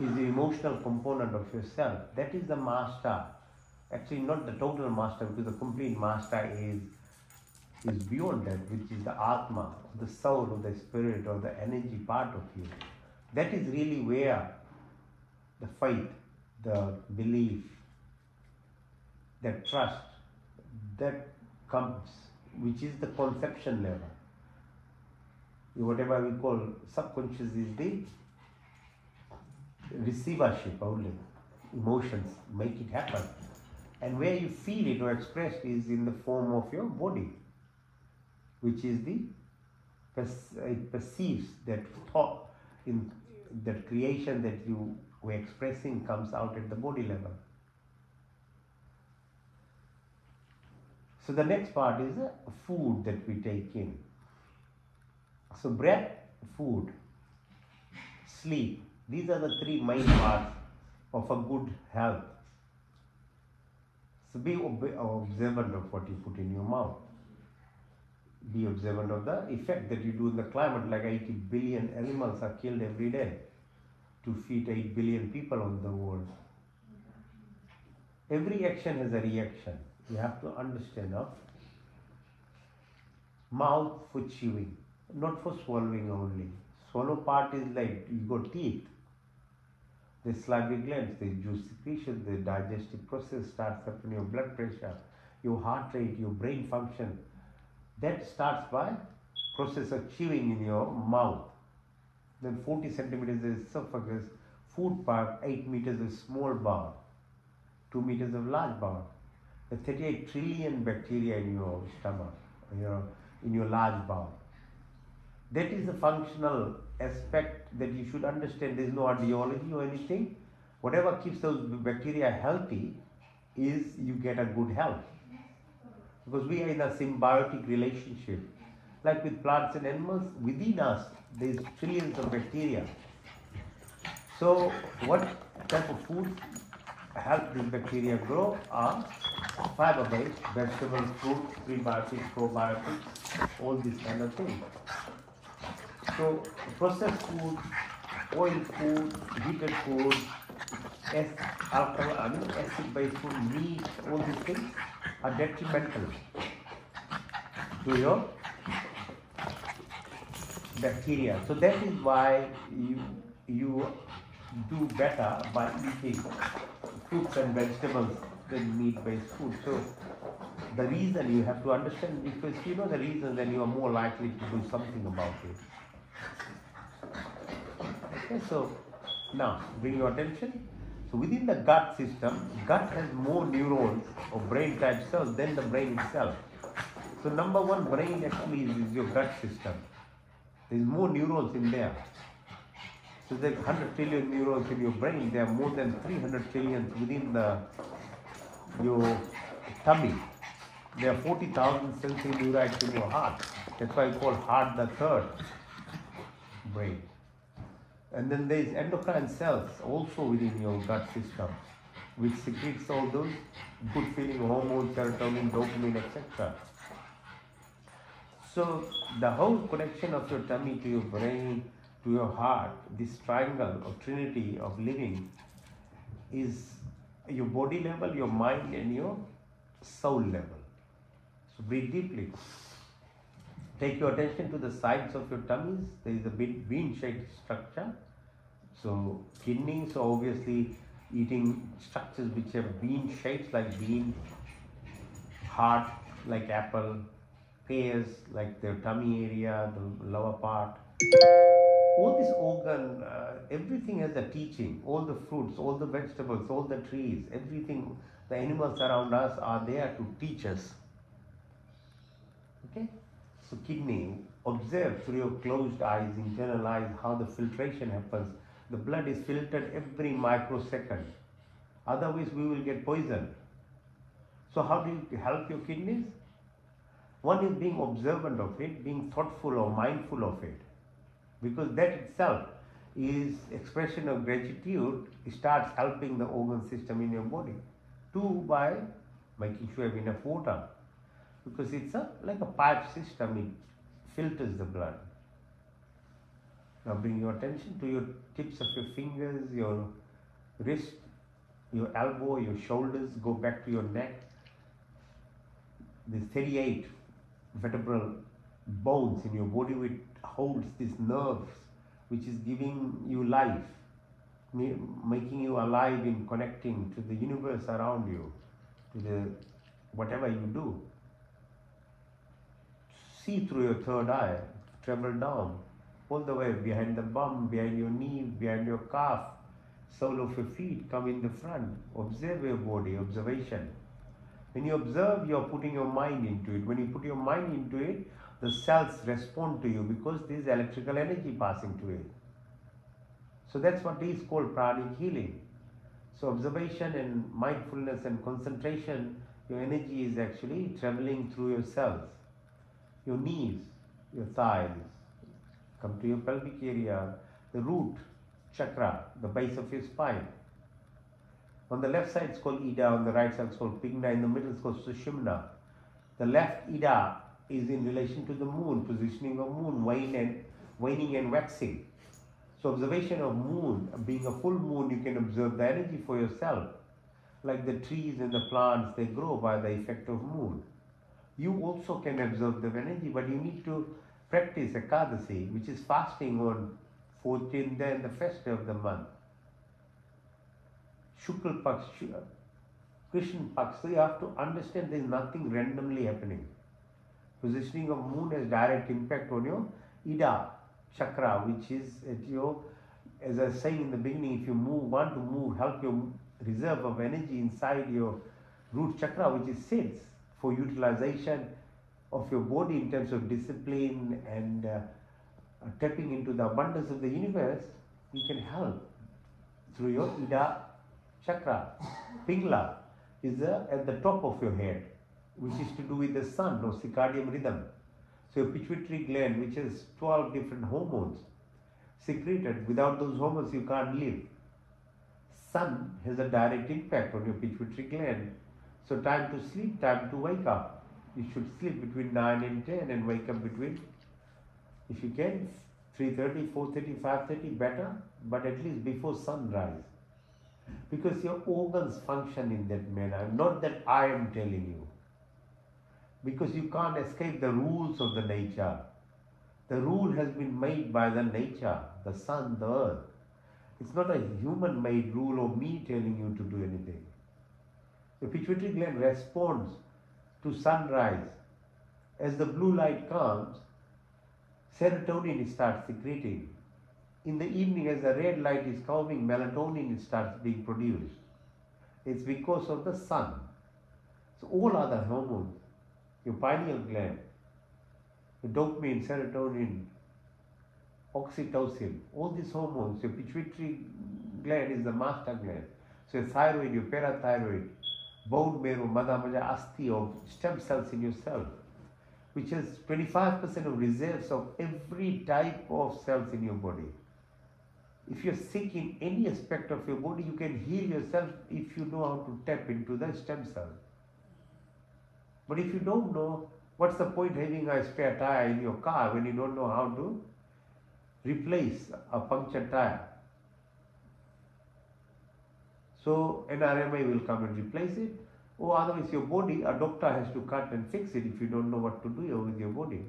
A: is the emotional component of yourself. That is the master. Actually, not the total master, because the complete master is beyond that, which is the Atma, the soul, or the spirit, or the energy part of you. That is really where the faith, the belief, that trust, that comes, which is the conception level. Whatever we call subconscious is the receivership only. Emotions make it happen. And where you feel it or express is in the form of your body, which is it perceives that thought, in that creation that you were expressing comes out at the body level. So the next part is the food that we take in. So breath, food, sleep, these are the three main parts of a good health. So be observant of what you put in your mouth. Be observant of the effect that you do in the climate. Like 80 billion animals are killed every day to feed 8 billion people on the world. Every action has a reaction. You have to understand of mouth for chewing, not for swallowing only. Swallow part is like you got teeth. The salivary glands, the juice secretion, the digestive process starts happening, your blood pressure, your heart rate, your brain function. That starts by process of chewing in your mouth. Then 40 centimeters is esophagus, food part, 8 meters is small bowel, 2 meters of large bowel. The 38 trillion bacteria in your stomach, in your large bowel. That is the functional aspect that you should understand. There is no ideology or anything. Whatever keeps those bacteria healthy is you get a good health. Because we are in a symbiotic relationship. Like with plants and animals, within us there is trillions of bacteria. So what type of food help these bacteria grow are fiber-based, vegetables, fruits, prebiotics, probiotics, all these kind of things. So processed food, oil food, heated food, acid-based food, meat, all these things are detrimental to your bacteria. So that is why you do better by eating fruits and vegetables than meat-based food. So the reason you have to understand, because if you know the reason, then you are more likely to do something about it. Okay, so now bring your attention. So within the gut system, gut has more neurons or brain type cells than the brain itself. So number one brain actually is your gut system. There is more neurons in there. So there's 100 trillion neurons in your brain. There are more than 300 trillion within your tummy. There are 40,000 sensory neurites in your heart. That's why I call heart the third brain. And then there is endocrine cells also within your gut system, which secretes all those good feeling hormones, serotonin, dopamine, etc. So the whole connection of your tummy to your brain, to your heart, this triangle or trinity of living, is your body level, your mind, and your soul level. So breathe deeply. Take your attention to the sides of your tummies. There is a bean-shaped structure. So kidneys, so obviously eating structures which have bean shapes like bean, heart like apple, pears like the tummy area, the lower part. All this organ, everything has a teaching. All the fruits, all the vegetables, all the trees, everything, the animals around us are there to teach us. Okay? So kidney, observe through your closed eyes, internalize how the filtration happens. The blood is filtered every microsecond. Otherwise, we will get poisoned. So how do you help your kidneys? One is being observant of it, being thoughtful or mindful of it. Because that itself is expression of gratitude. It starts helping the organ system in your body. Two, by making sure you have enough water. Because it's like a pipe system, it filters the blood. Now bring your attention to your tips of your fingers, your wrist, your elbow, your shoulders, go back to your neck. There's 38 vertebral bones in your body which holds these nerves, which is giving you life, making you alive in connecting to the universe around you, to the whatever you do. See through your third eye, travel down, all the way behind the bum, behind your knee, behind your calf, sole of your feet, come in the front. Observe your body, observation. When you observe, you are putting your mind into it. When you put your mind into it, the cells respond to you because there is electrical energy passing to it. So that's what is called pranic healing. So observation and mindfulness and concentration, your energy is actually traveling through your cells. Your knees, your thighs, come to your pelvic area, the root chakra, the base of your spine. On the left side it's called Ida, on the right side it's called Pigna, in the middle it's called Sushumna. The left Ida is in relation to the moon, positioning of moon, waning and waxing. So observation of moon, being a full moon, you can observe the energy for yourself. Like the trees and the plants, they grow by the effect of moon. You also can observe the energy, but you need to practice Ekadasi, which is fasting on 14th day and the first day of the month. Shukla Paksh, Krishna Paksh. So you have to understand there is nothing randomly happening. Positioning of moon has direct impact on your Ida chakra, which is at your, as I was saying in the beginning, if you want to move, help your reserve of energy inside your root chakra, which is sits for utilization of your body in terms of discipline and tapping into the abundance of the universe, you can help through your Ida chakra. Pingla is at the top of your head, which is to do with the sun or circadian rhythm. So your pituitary gland, which has 12 different hormones secreted, without those hormones you can't live. Sun has a direct impact on your pituitary gland. So time to sleep, time to wake up. You should sleep between 9 and 10 and wake up between, if you can, 3:30, 4:30, 5:30, better, but at least before sunrise. Because your organs function in that manner, not that I am telling you. Because you can't escape the rules of the nature. The rule has been made by the nature, the sun, the earth. It's not a human-made rule or me telling you to do anything. The pituitary gland responds to sunrise. As the blue light comes, serotonin starts secreting. In the evening, as the red light is coming, melatonin starts being produced. It's because of the sun. So all other hormones, your pineal gland, your dopamine, serotonin, oxytocin, all these hormones, your pituitary gland is the master gland. So your thyroid, your parathyroid, bone marrow, madhamaja, asti, of stem cells in your cell, which has 25% of reserves of every type of cells in your body. If you're sick in any aspect of your body, you can heal yourself if you know how to tap into the stem cell. But if you don't know, what's the point having a spare tire in your car when you don't know how to replace a punctured tire? So NRMI will come and replace it, or otherwise your body, a doctor has to cut and fix it if you don't know what to do with your body.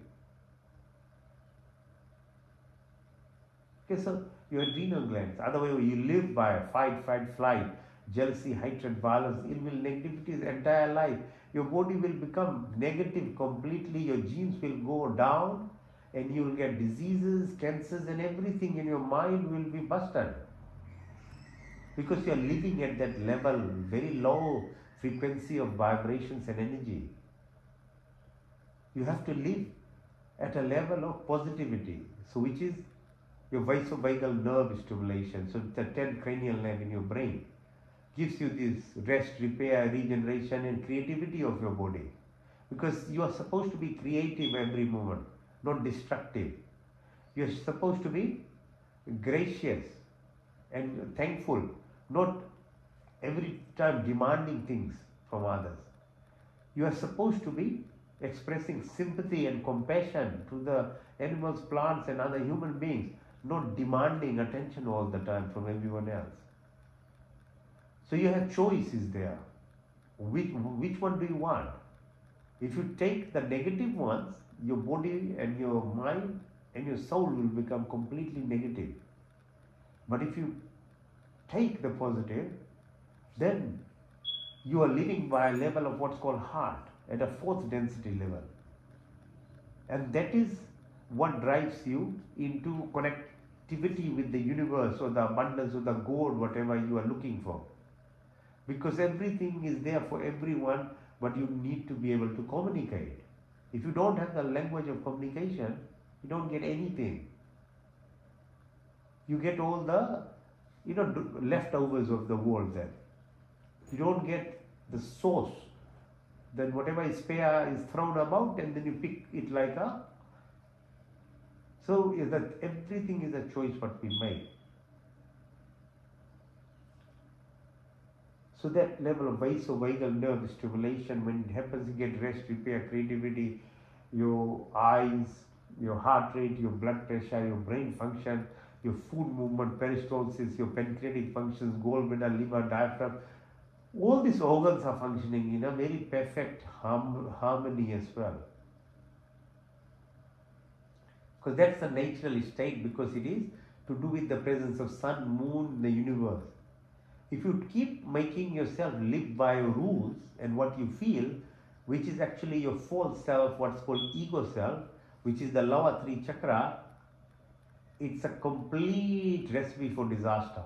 A: Okay, so your adrenal glands, otherwise you live by fight, flight, jealousy, hatred, violence, ill will, negativities entire life. Your body will become negative completely, your genes will go down and you will get diseases, cancers, and everything in your mind will be busted. Because you are living at that level, very low frequency of vibrations and energy. You have to live at a level of positivity, so which is your vasovagal nerve stimulation, so it's the 10th cranial nerve in your brain.
B: gives you this rest, repair, regeneration and creativity of your body. Because you are supposed to be creative every moment, not destructive. You are supposed to be gracious and thankful, not every time demanding things from others. You are supposed to be expressing sympathy and compassion to the animals, plants, and other human beings, not demanding attention all the time from everyone else. So you have choices there. Which one do you want? If you take the negative ones, your body and your mind and your soul will become completely negative. But if you take the positive, then you are living by a level of what's called heart, at a fourth density level. And that is what drives you into connectivity with the universe or the abundance or the God, whatever you are looking for. Because everything is there for everyone, but you need to be able to communicate. If you don't have the language of communication, you don't get anything. You get all the leftovers of the world then. You don't get the source. Then whatever is spare is thrown about and then you pick it like a... So that everything is a choice what we make. So that level of vasovagal nerve stimulation, when it happens, you get rest, repair, creativity, your eyes, your heart rate, your blood pressure, your brain function, your food movement, peristalsis, your pancreatic functions, gallbladder, liver, diaphragm. All these organs are functioning in a very perfect harmony as well. Because that's the natural state, because it is to do with the presence of sun, moon, the universe. If you keep making yourself live by rules and what you feel, which is actually your false self, what's called ego self, which is the lower three chakra, it's a complete recipe for disaster.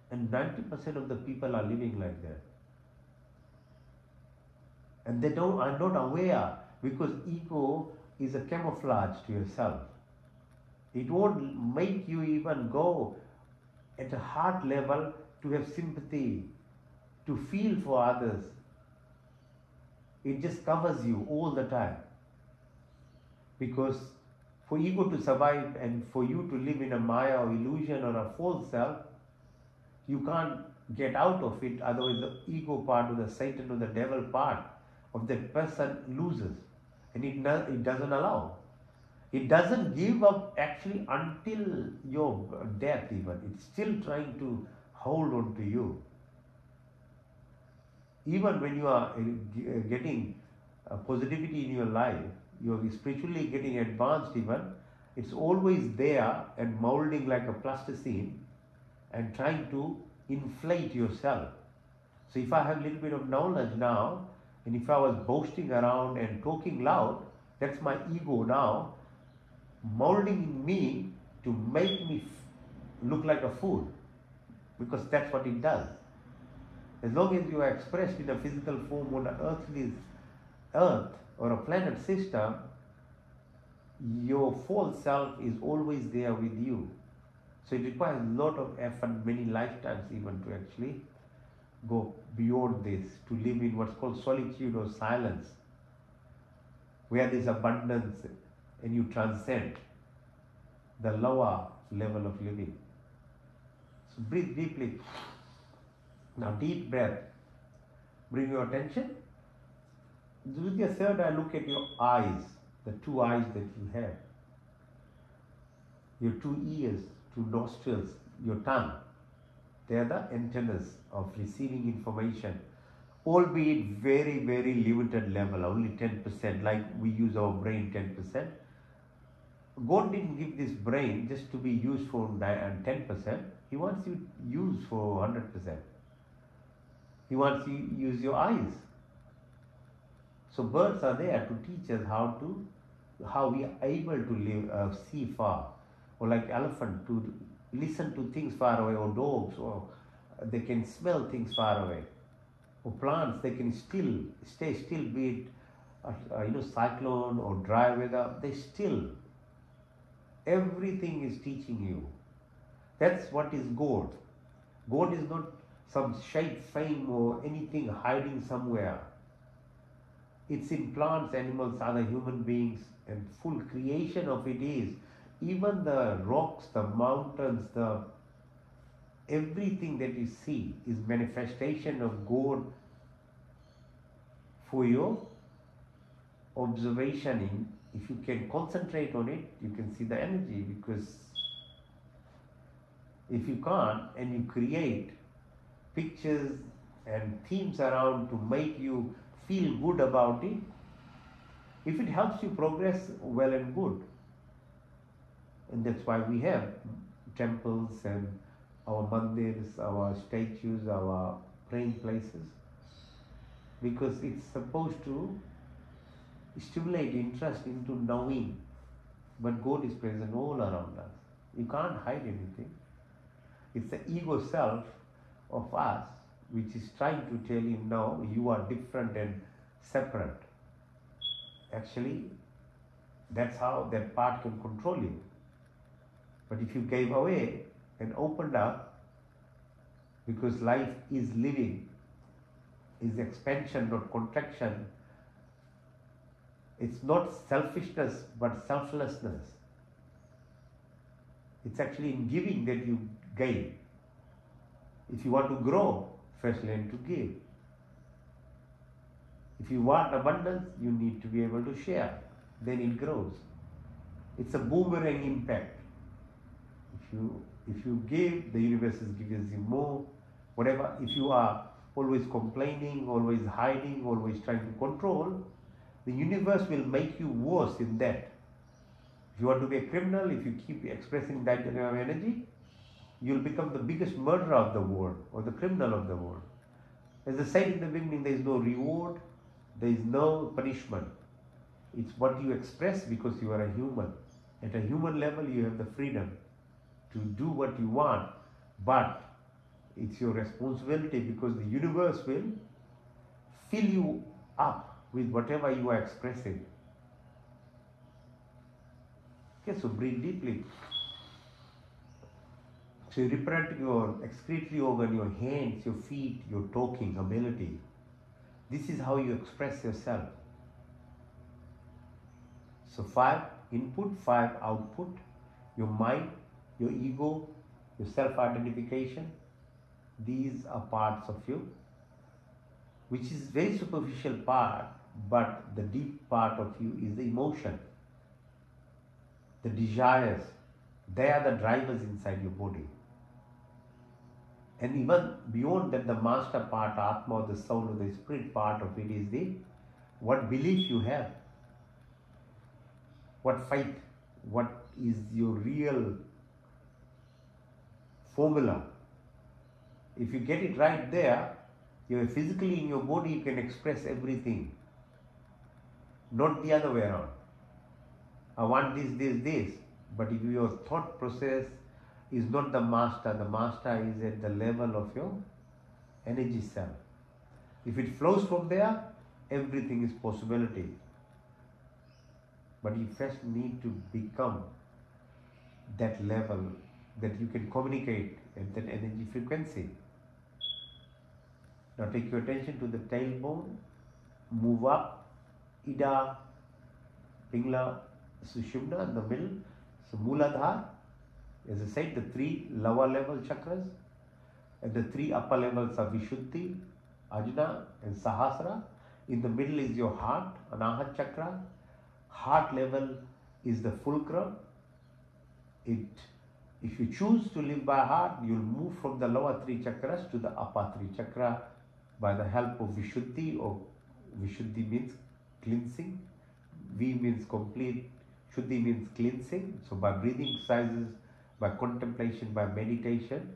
B: And 90% of the people are living like that. And they are not aware, because ego is a camouflage to yourself. It won't make you even go at a heart level to have sympathy, to feel for others. It just covers you all the time. Because for ego to survive and for you to live in a maya or illusion or a false self, you can't get out of it, otherwise the ego part or the Satan or the devil part of that person loses. And it doesn't allow. It doesn't give up actually until your death even. It's still trying to hold on to you. Even when you are getting positivity in your life, you are spiritually getting advanced even, it's always there and molding like a plasticine and trying to inflate yourself. So if I have a little bit of knowledge now, and if I was boasting around and talking loud, that's my ego now molding in me to make me look like a fool, because that's what it does. As long as you are expressed in a physical form on the earth or a planet system, your false self is always there with you. So it requires a lot of effort, many lifetimes even, to actually go beyond this, to live in what's called solitude or silence, where there's abundance and you transcend the lower level of living. So breathe deeply. Now deep breath. Bring your attention. With your third eye, look at your eyes, the two eyes that you have. Your two ears, two nostrils, your tongue. They are the antennas of receiving information, albeit very, very limited level, only 10%, like we use our brain 10%. God didn't give this brain just to be used for 10%. He wants you to use for 100%. He wants you to use your eyes. So birds are there to teach us how we are able to live, see far, or like elephant to listen to things far away, or dogs, or they can smell things far away, or plants they can stay still, be it cyclone or dry weather, they still. Everything is teaching you. That's what is God. God is not some shape, fame, or anything hiding somewhere. It's in plants, animals, other human beings, and full creation of it is. Even the rocks, the mountains, the everything that you see is manifestation of God for your observation in. If you can concentrate on it, you can see the energy, because if you can't and you create pictures and themes around to make you feel good about it, if it helps you progress, well and good. And that's why we have temples and our mandirs, our statues, our praying places, because it's supposed to stimulate interest into knowing. But God is present all around us. You can't hide anything. It's the ego self of us which is trying to tell him, no, you are different and separate. Actually, that's how that part can control you. But if you gave away and opened up, because life is living, is expansion, not contraction. It's not selfishness, but selflessness. It's actually in giving that you gain. If you want to grow, first learn to give. If you want abundance, you need to be able to share. Then it grows. It's a boomerang impact. If you give, the universe gives you more. Whatever. If you are always complaining, always hiding, always trying to control, the universe will make you worse in that. If you want to be a criminal, if you keep expressing that kind of energy, you'll become the biggest murderer of the world or the criminal of the world. As I said in the beginning, there is no reward, there is no punishment. It's what you express because you are a human. At a human level, you have the freedom to do what you want, but it's your responsibility, because the universe will fill you up with whatever you are expressing. Okay, so breathe deeply. So you represent your excretory organ, your hands, your feet, your talking ability. This is how you express yourself. So 5 input, 5 output. Your mind, your ego, your self-identification. These are parts of you, which is very superficial part, but the deep part of you is the emotion, the desires. They are the drivers inside your body. And even beyond that, the master part, Atma, or the soul, or the spirit part of it is the what belief you have, what faith, what is your real formula. If you get it right there, you're physically in your body, you can express everything. Not the other way around. I want this. But if your thought process is not the master is at the level of your energy cell. If it flows from there, everything is possibility. But you first need to become that level that you can communicate at that energy frequency. Now take your attention to the tailbone, move up, Ida, Pingla, Sushumna in the middle. So Mooladhara, as I said, the 3 lower level chakras and the 3 upper levels are Vishuddhi, Ajna and Sahasra. In the middle is your heart, Anahat chakra. Heart level is the fulcrum. If you choose to live by heart, you'll move from the lower 3 chakras to the upper 3 chakra by the help of Vishuddhi, or Vishuddhi means cleansing, V means complete, Shuddhi means cleansing. So by breathing exercises, by contemplation, by meditation,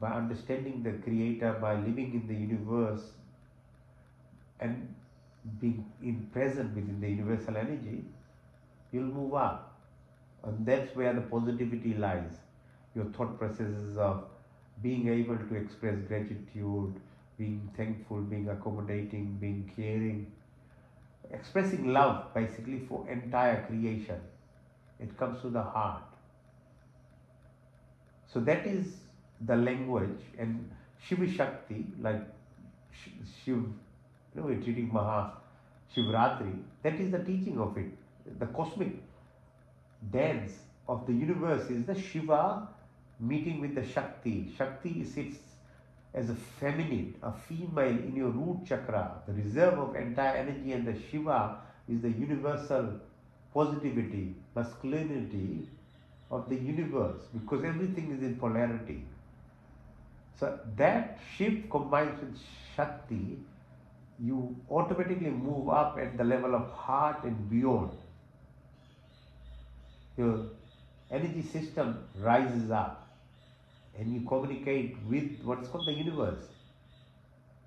B: by understanding the Creator, by living in the universe and being present within the universal energy, you'll move up. And that's where the positivity lies. Your thought processes of being able to express gratitude, being thankful, being accommodating, being caring, expressing love basically for entire creation. It comes to the heart. So that is the language, and shiv-shakti, like Shiv, we're treating Maha Shivratri, that is the teaching of it. The cosmic dance of the universe is the Shiva meeting with the Shakti. Shakti sits as a feminine, a female in your root chakra, the reserve of entire energy, and the Shiva is the universal positivity, masculinity of the universe, because everything is in polarity. So that Shiv combines with Shakti, you automatically move up at the level of heart and beyond. Your energy system rises up and you communicate with what's called the universe.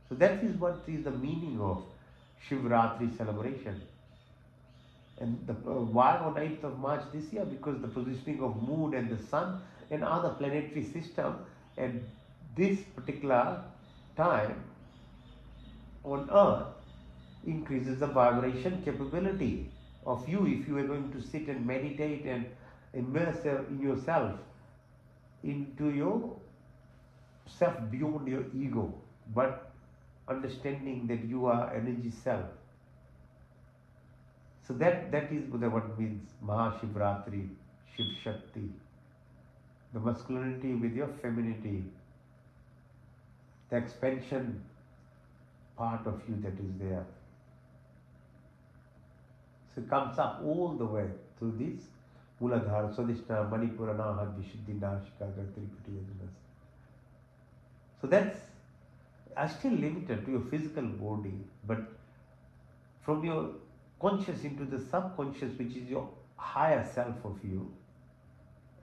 B: So that is what is the meaning of Shivratri celebration. And why on 8th of March this year? Because the positioning of moon and the sun and other planetary system, and this particular time on earth increases the vibration capability of you if you are going to sit and meditate and immerse yourself into your self beyond your ego, but understanding that you are energy self. So that is what means Mahashivratri, Shiv-shakti, the masculinity with your femininity, the expansion part of you that is there. So it comes up all the way through this Muladhara, Swadhisthana, Manipura, Naha, Vishuddhi, Nashika, Tripati, Yajunas. So that's still limited to your physical body, but from your conscious into the subconscious, which is your higher self of you,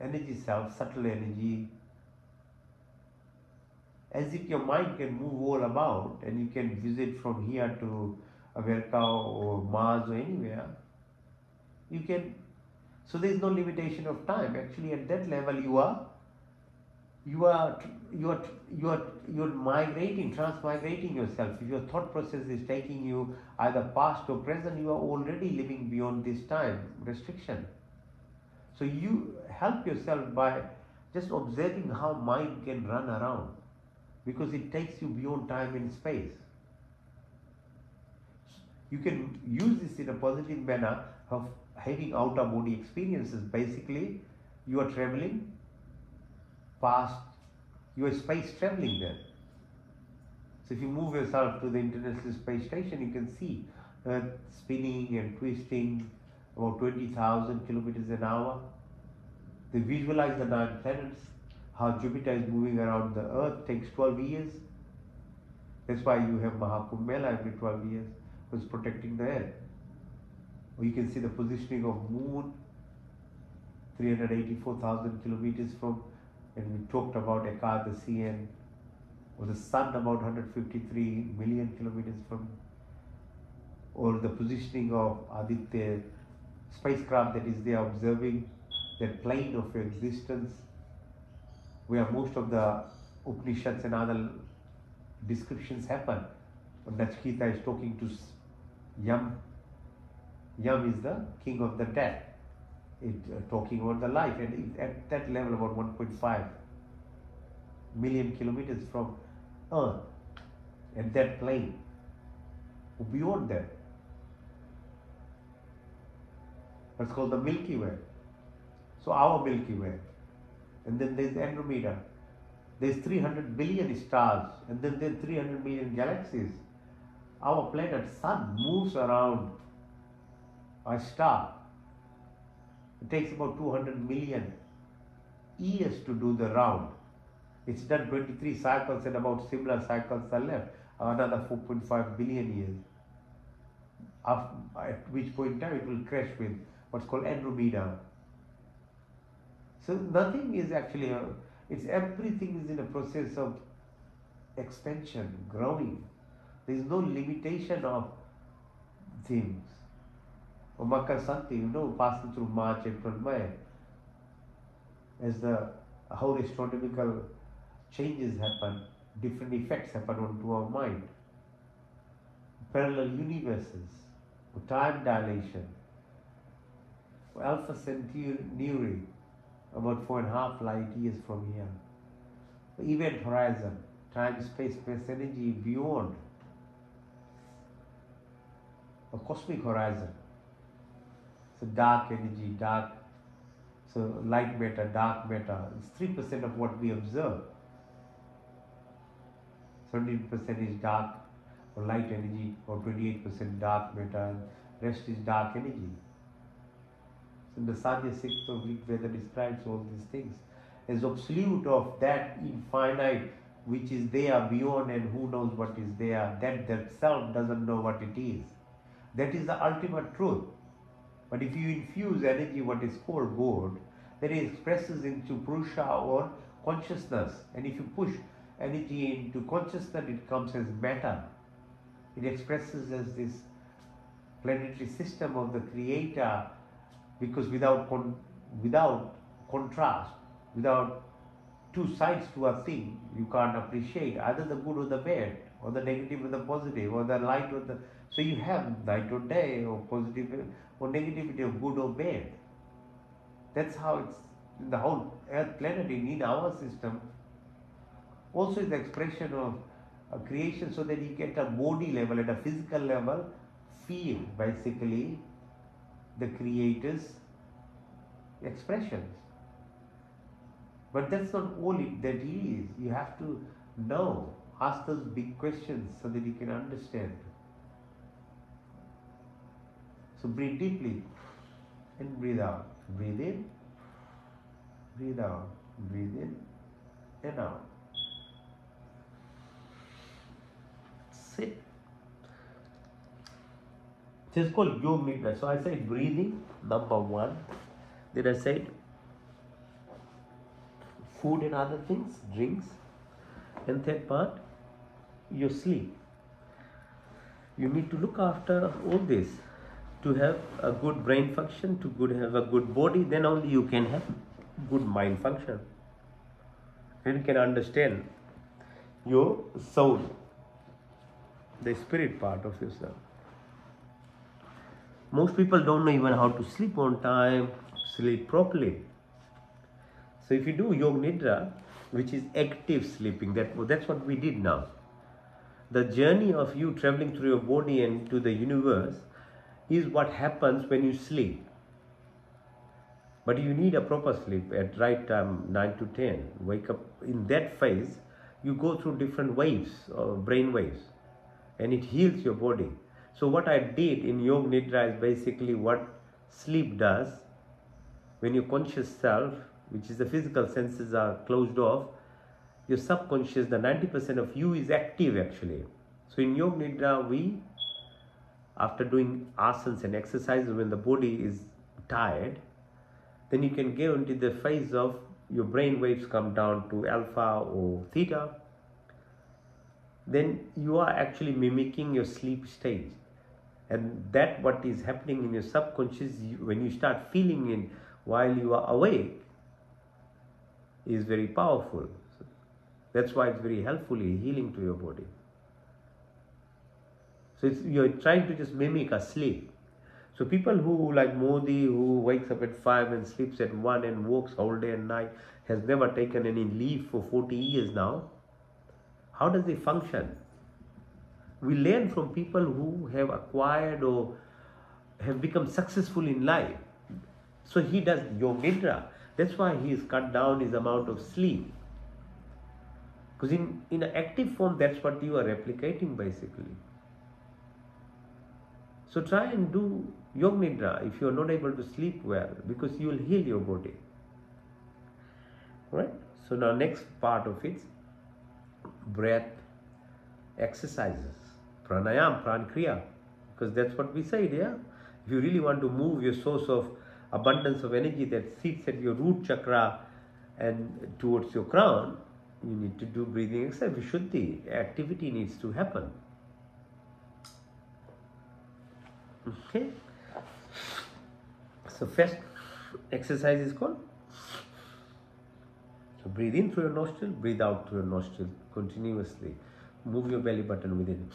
B: energy self, subtle energy, as if your mind can move all about and you can visit from here to America or Mars or anywhere, you can. So there is no limitation of time. Actually, at that level, you are migrating, transmigrating yourself. If your thought process is taking you either past or present, you are already living beyond this time restriction. So you help yourself by just observing how mind can run around, because it takes you beyond time and space. You can use this in a positive manner of having outer body experiences. Basically, you are traveling past, you are space traveling there. So if you move yourself to the International Space Station, you can see Earth spinning and twisting about 20,000 kilometers an hour. They visualize the 9 planets, how Jupiter is moving around the Earth, takes 12 years. That's why you have Mahakumbh Mela every 12 years, who's protecting the Earth. Or you can see the positioning of Moon, 384,000 kilometers from, and we talked about Ekadasi, and or the Sun about 153 million kilometers from, or the positioning of Aditya spacecraft that is there observing that plane of your existence, where most of the Upanishads and other descriptions happen. When Nachiketa is talking to Yam, Yam is the king of the death, talking about the life, and at that level about 1.5 million kilometers from Earth, at that plane, beyond that. That's called the Milky Way. So our Milky Way. And then there's Andromeda. There's 300 billion stars, and then there's 300 million galaxies. Our planet Sun moves around a star. It takes about 200 million years to do the round. It's done 23 cycles, and about similar cycles are left, another 4.5 billion years. At which point in time it will crash with what's called Andromeda. So nothing is actually, everything is in a process of expansion, growing. There is no limitation of things. Or Makar Santi, passing through March, April, May, as the whole astronomical changes happen, different effects happen onto our mind. Parallel universes, time dilation, Alpha Centauri, about 4.5 light years from here. The event horizon, time, space, space energy beyond a cosmic horizon. So dark energy, dark, so light matter, dark matter, it's 3% of what we observe. 17% is dark or light energy, or 28% dark matter, and rest is dark energy. So the Sadhya Sikh of Rig Veda describes all these things as absolute of that infinite which is there beyond, and who knows what is there, that self doesn't know what it is. That is the ultimate truth. But if you infuse energy, what is called God, then it expresses into Purusha or consciousness. And if you push energy into consciousness, it comes as matter. It expresses as this planetary system of the Creator, because without contrast, without two sides to a thing, you can't appreciate either the good or the bad, or the negative or the positive, or the light or the... So you have night or day, or positive or negativity, or good or bad. That's how it's in the whole Earth planet, in our system. Also is the expression of a creation, so that you get a body level, at a physical level, feel basically the Creator's expressions. But that's not all that He is. You have to know, ask those big questions so that you can understand. So breathe deeply and breathe out. Breathe in, breathe out, breathe in and out. Sit. It's called Yoga Nidra. So I said breathing, number one. Then I said food and other things, drinks. And third part, your sleep. You need to look after all this to have a good brain function, to have a good body. Then only you can have good mind function. And you can understand your soul, the spirit part of yourself. Most people don't know even how to sleep on time, sleep properly. So if you do Yoga Nidra, which is active sleeping, that's what we did now. The journey of you traveling through your body and to the universe is what happens when you sleep. But you need a proper sleep at right time, 9 to 10. Wake up. In that phase, you go through different waves, brain waves, and it heals your body. So what I did in Yoga Nidra is basically what sleep does. When your conscious self, which is the physical senses, are closed off, your subconscious, the 90% of you, is active actually. So in Yoga Nidra, we, after doing asanas and exercises, when the body is tired, then you can go into the phase of your brain waves come down to alpha or theta. Then you are actually mimicking your sleep stage. And that what is happening in your subconscious, when you start feeling it while you are awake, is very powerful. So that's why it's very helpfully healing to your body. So you're trying to just mimic a sleep. So people who, like Modi, who wakes up at 5 and sleeps at 1 and works all day and night, has never taken any leave for 40 years now, how does he function? We learn from people who have acquired or have become successful in life. So he does Yoga Nidra. That's why he has cut down his amount of sleep. Because in an active form, that's what you are replicating basically. So try and do Yoga Nidra if you are not able to sleep well, because you will heal your body. Right? So now next part of it, breath exercises, pranayam, prankriya, because that's what we said, yeah? If you really want to move your source of abundance of energy that sits at your root chakra and towards your crown, you need to do breathing exercise. Vishuddhi, activity needs to happen. Okay? So first exercise is called, so breathe in through your nostril, breathe out through your nostril continuously. Move your belly button within.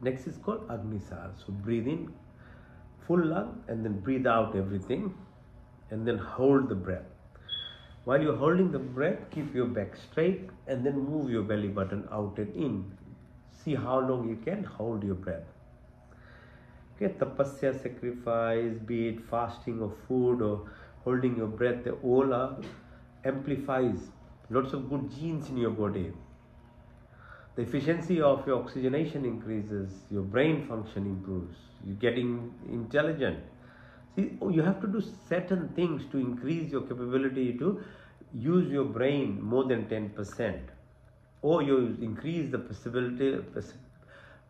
A: Next is called Agnisar. So breathe in full lung and then breathe out everything and then hold the breath. While you're holding the breath, keep your back straight and then move your belly button out and in. See how long you can hold your breath. Okay, tapasya, sacrifice, be it fasting or food or holding your breath, the all amplifies lots of good genes in your body. The efficiency of your oxygenation increases, your brain function improves, you're getting intelligent. See, you have to do certain things to increase your capability to use your brain more than 10%. Or you increase the possibility,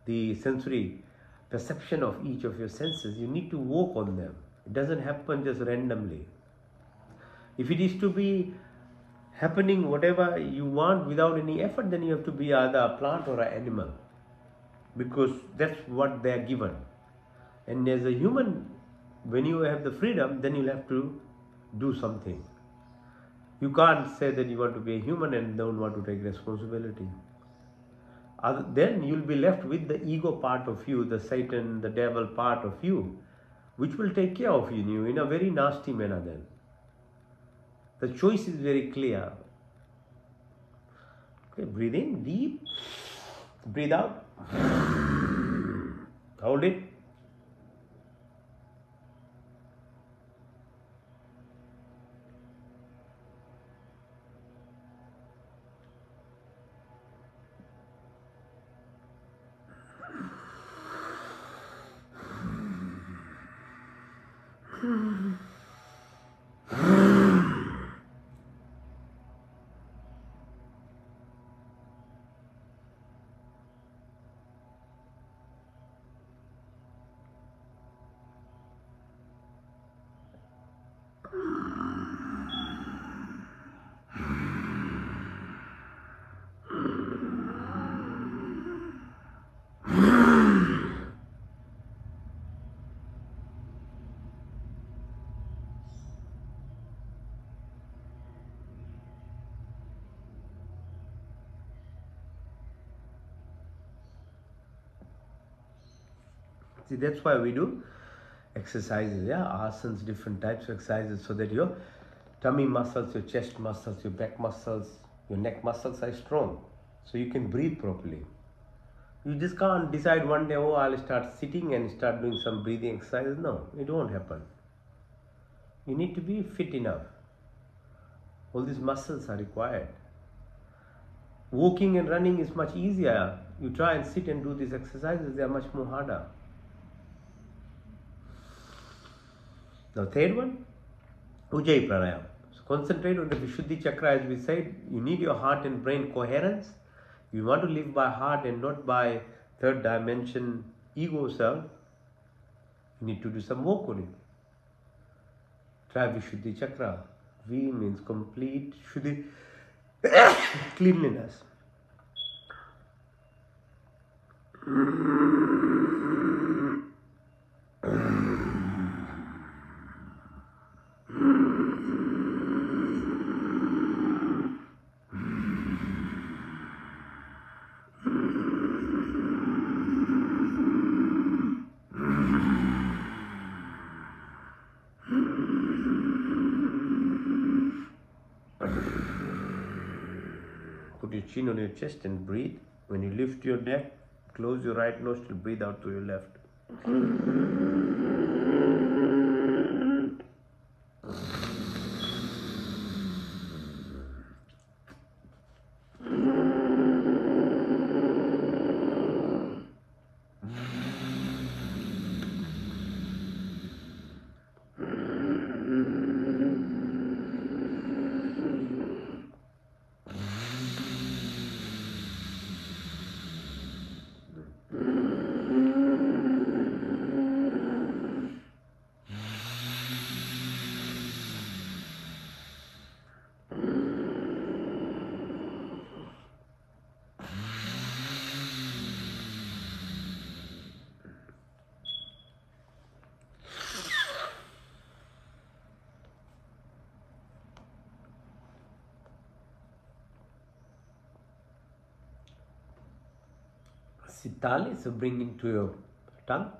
A: the sensory perception of each of your senses. You need to work on them. It doesn't happen just randomly. If it is to be happening whatever you want without any effort, then you have to be either a plant or an animal, because that's what they are given. And as a human, when you have the freedom, then you'll have to do something. You can't say that you want to be a human and don't want to take responsibility. Then you'll be left with the ego part of you, the Satan, the devil part of you, which will take care of you in a very nasty manner then. The choice is very clear. Okay, breathe in deep, breathe out, hold it. See, that's why we do exercises, asanas, different types of exercises, so that your tummy muscles, your chest muscles, your back muscles, your neck muscles are strong, so you can breathe properly. You just can't decide one day, oh, I'll start sitting and start doing some breathing exercises. No, it won't happen. You need to be fit enough. All these muscles are required. Walking and running is much easier. You try and sit and do these exercises, they are much more harder. Now, third one, Ujjayi Pranayama. So concentrate on the Vishuddhi Chakra. As we said, you need your heart and brain coherence. You want to live by heart and not by third dimension ego self. You need to do some work on it. Try Vishuddhi Chakra. V means complete Shuddhi cleanliness. Put your chin on your chest and breathe. When you lift your neck, close your right nostril, breathe out through your left. Sitali, so bring into your tongue.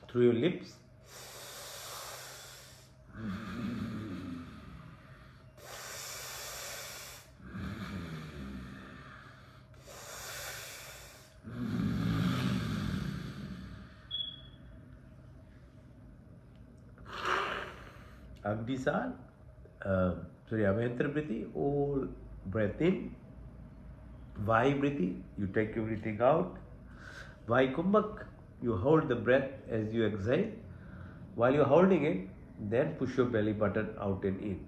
A: Through your lips. Agnisar, Abhyantara Briti, all breath in. Vayu Briti, you take everything out. Vayu Kumbhak, you hold the breath as you exhale. While you're holding it, then push your belly button out and in.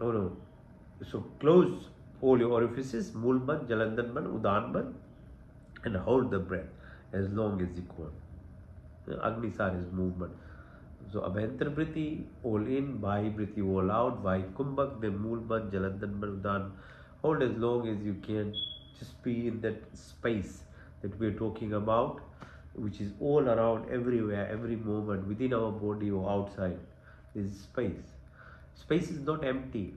A: Oh no. So close all your orifices, Mulban, Jalandharban, Udanban, and hold the breath as long as you can. Agnisar is movement. So Abhyantara Briti, all in, Vayu Briti, all out, Vayu Kumbhak, then Mulban, Jalandharban, Udan. Hold as long as you can. Just be in that space that we're talking about, which is all around, everywhere, every moment, within our body or outside. There is space. Space is not empty.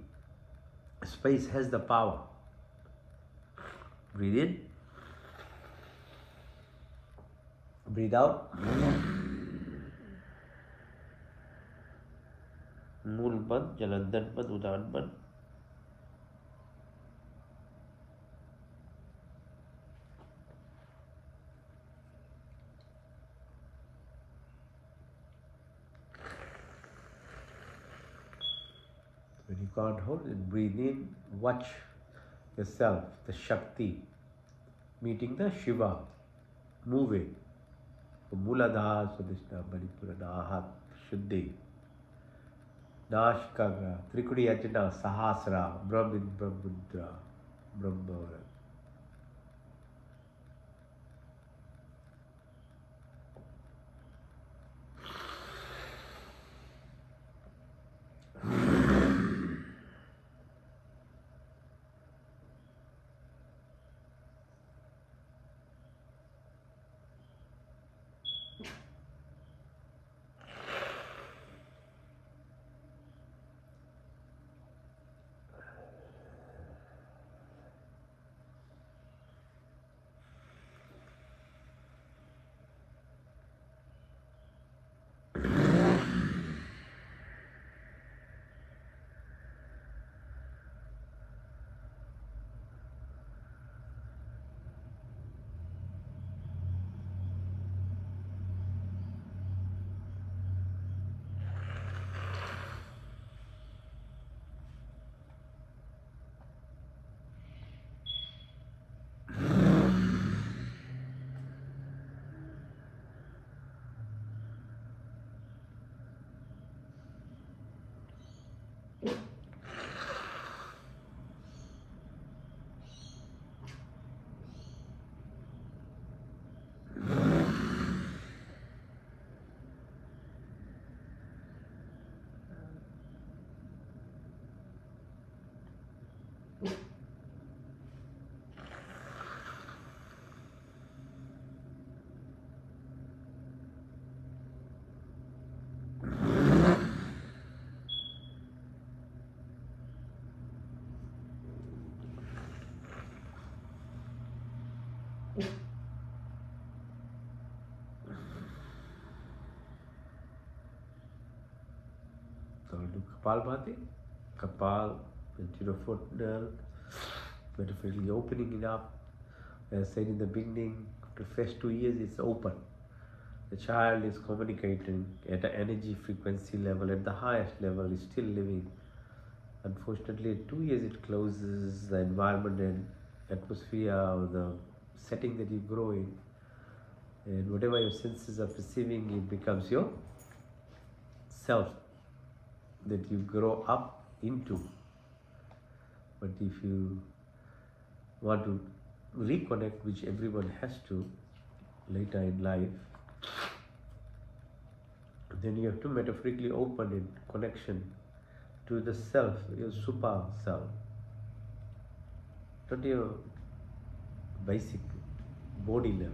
A: Space has the power. Breathe in. Breathe out. Mulban, Jalandharban, Udanban. When you can't hold it, breathe in, watch yourself, the Shakti, meeting the Shiva, moving. Muladhara, Swadhisthana, Manipura, Nahat, Shuddhi, Nashkagra, Trikudi Ajna, Sahasra, Brahmin, Brahmudra, Brahmavara. So do Kapalbhati, Kapal, into the foot nerve, metaphorically opening it up. As I said in the beginning, after the first 2 years, it's open. The child is communicating at an energy frequency level, at the highest level, is still living. Unfortunately, at 2 years, it closes the environment and atmosphere or the setting that you grow in. And whatever your senses are perceiving, it becomes your self that you grow up into. But if you want to reconnect, which everyone has to later in life, then you have to metaphorically open in connection to the self, your super self, not your basic body level,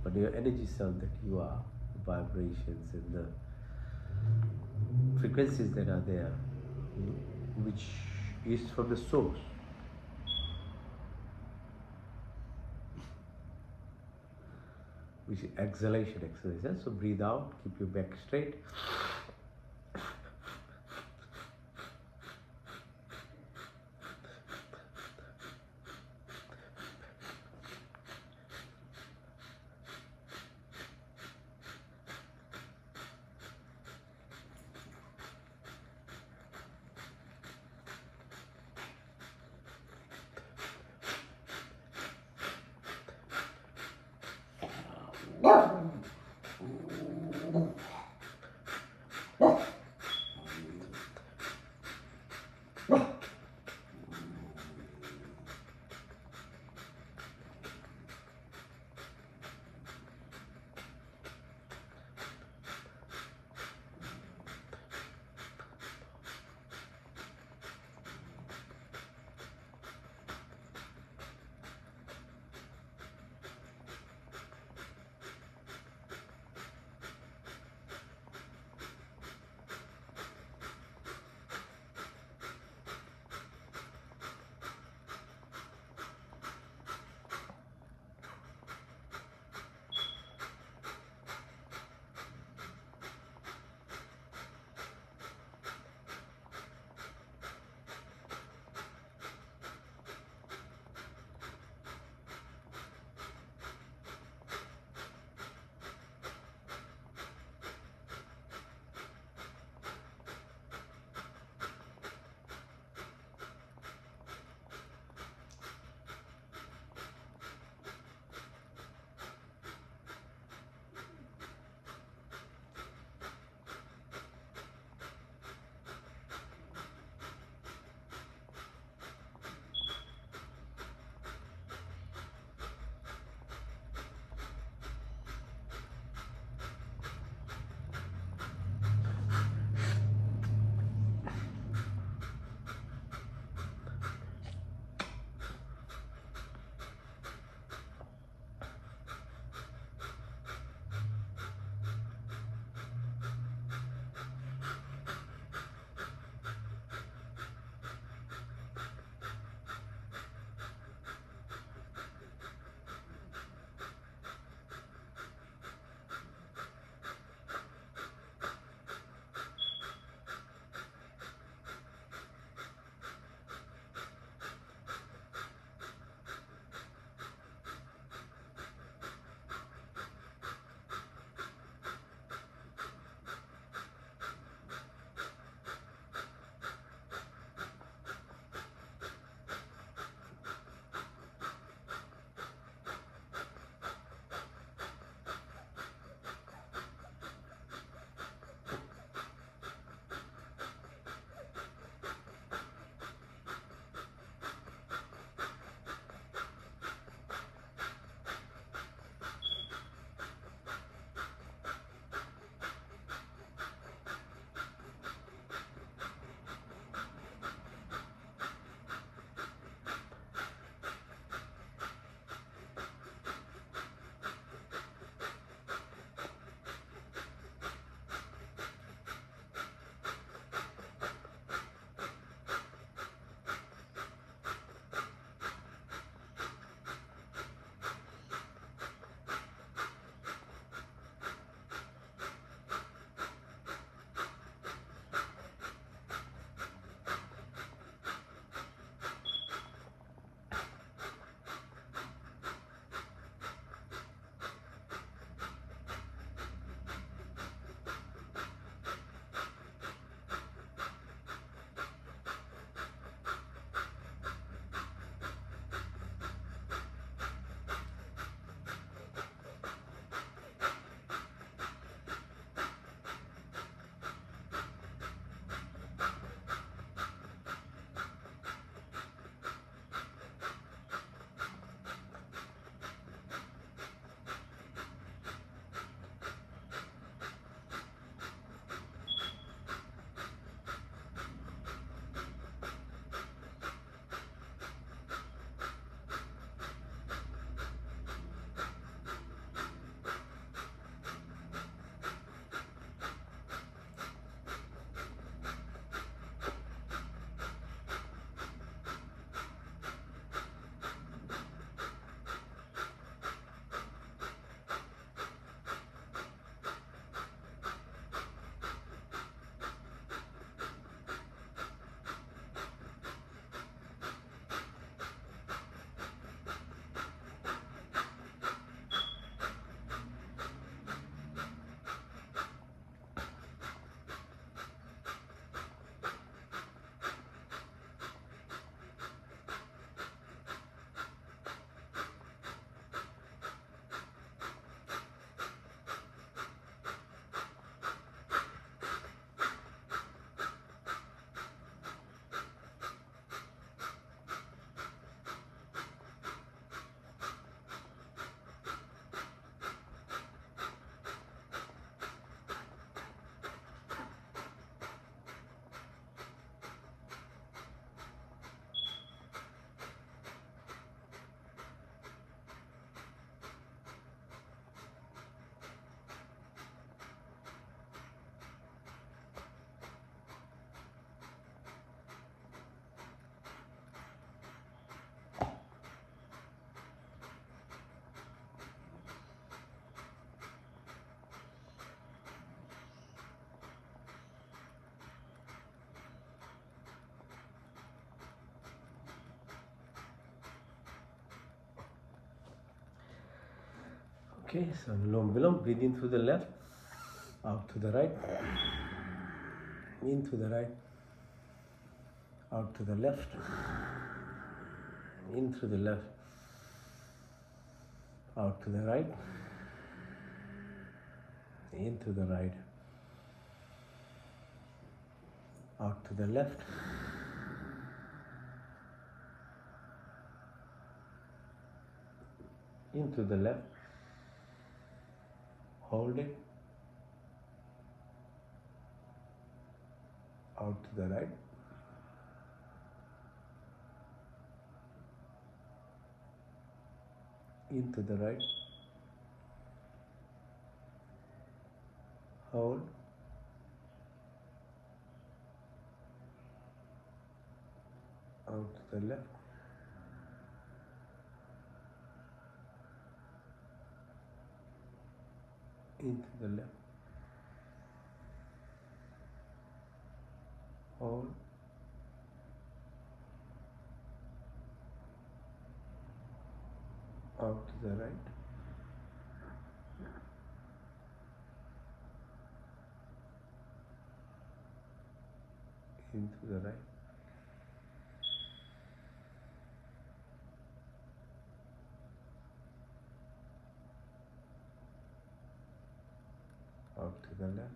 A: but your energy self that you are, the vibrations and the
B: frequencies that are there, which is from the source. Which is exhalation exercise. So breathe out, keep your back straight.
A: Okay, so Anulom Vilom, breathe in through the left, out to the right, in to the right, out to the left, in through the left, out to the right, in to the right, out to the left, into the left, hold it, out to the right, into the right, hold, out to the left, into the left, hold, out to the right, into the right, out to the left,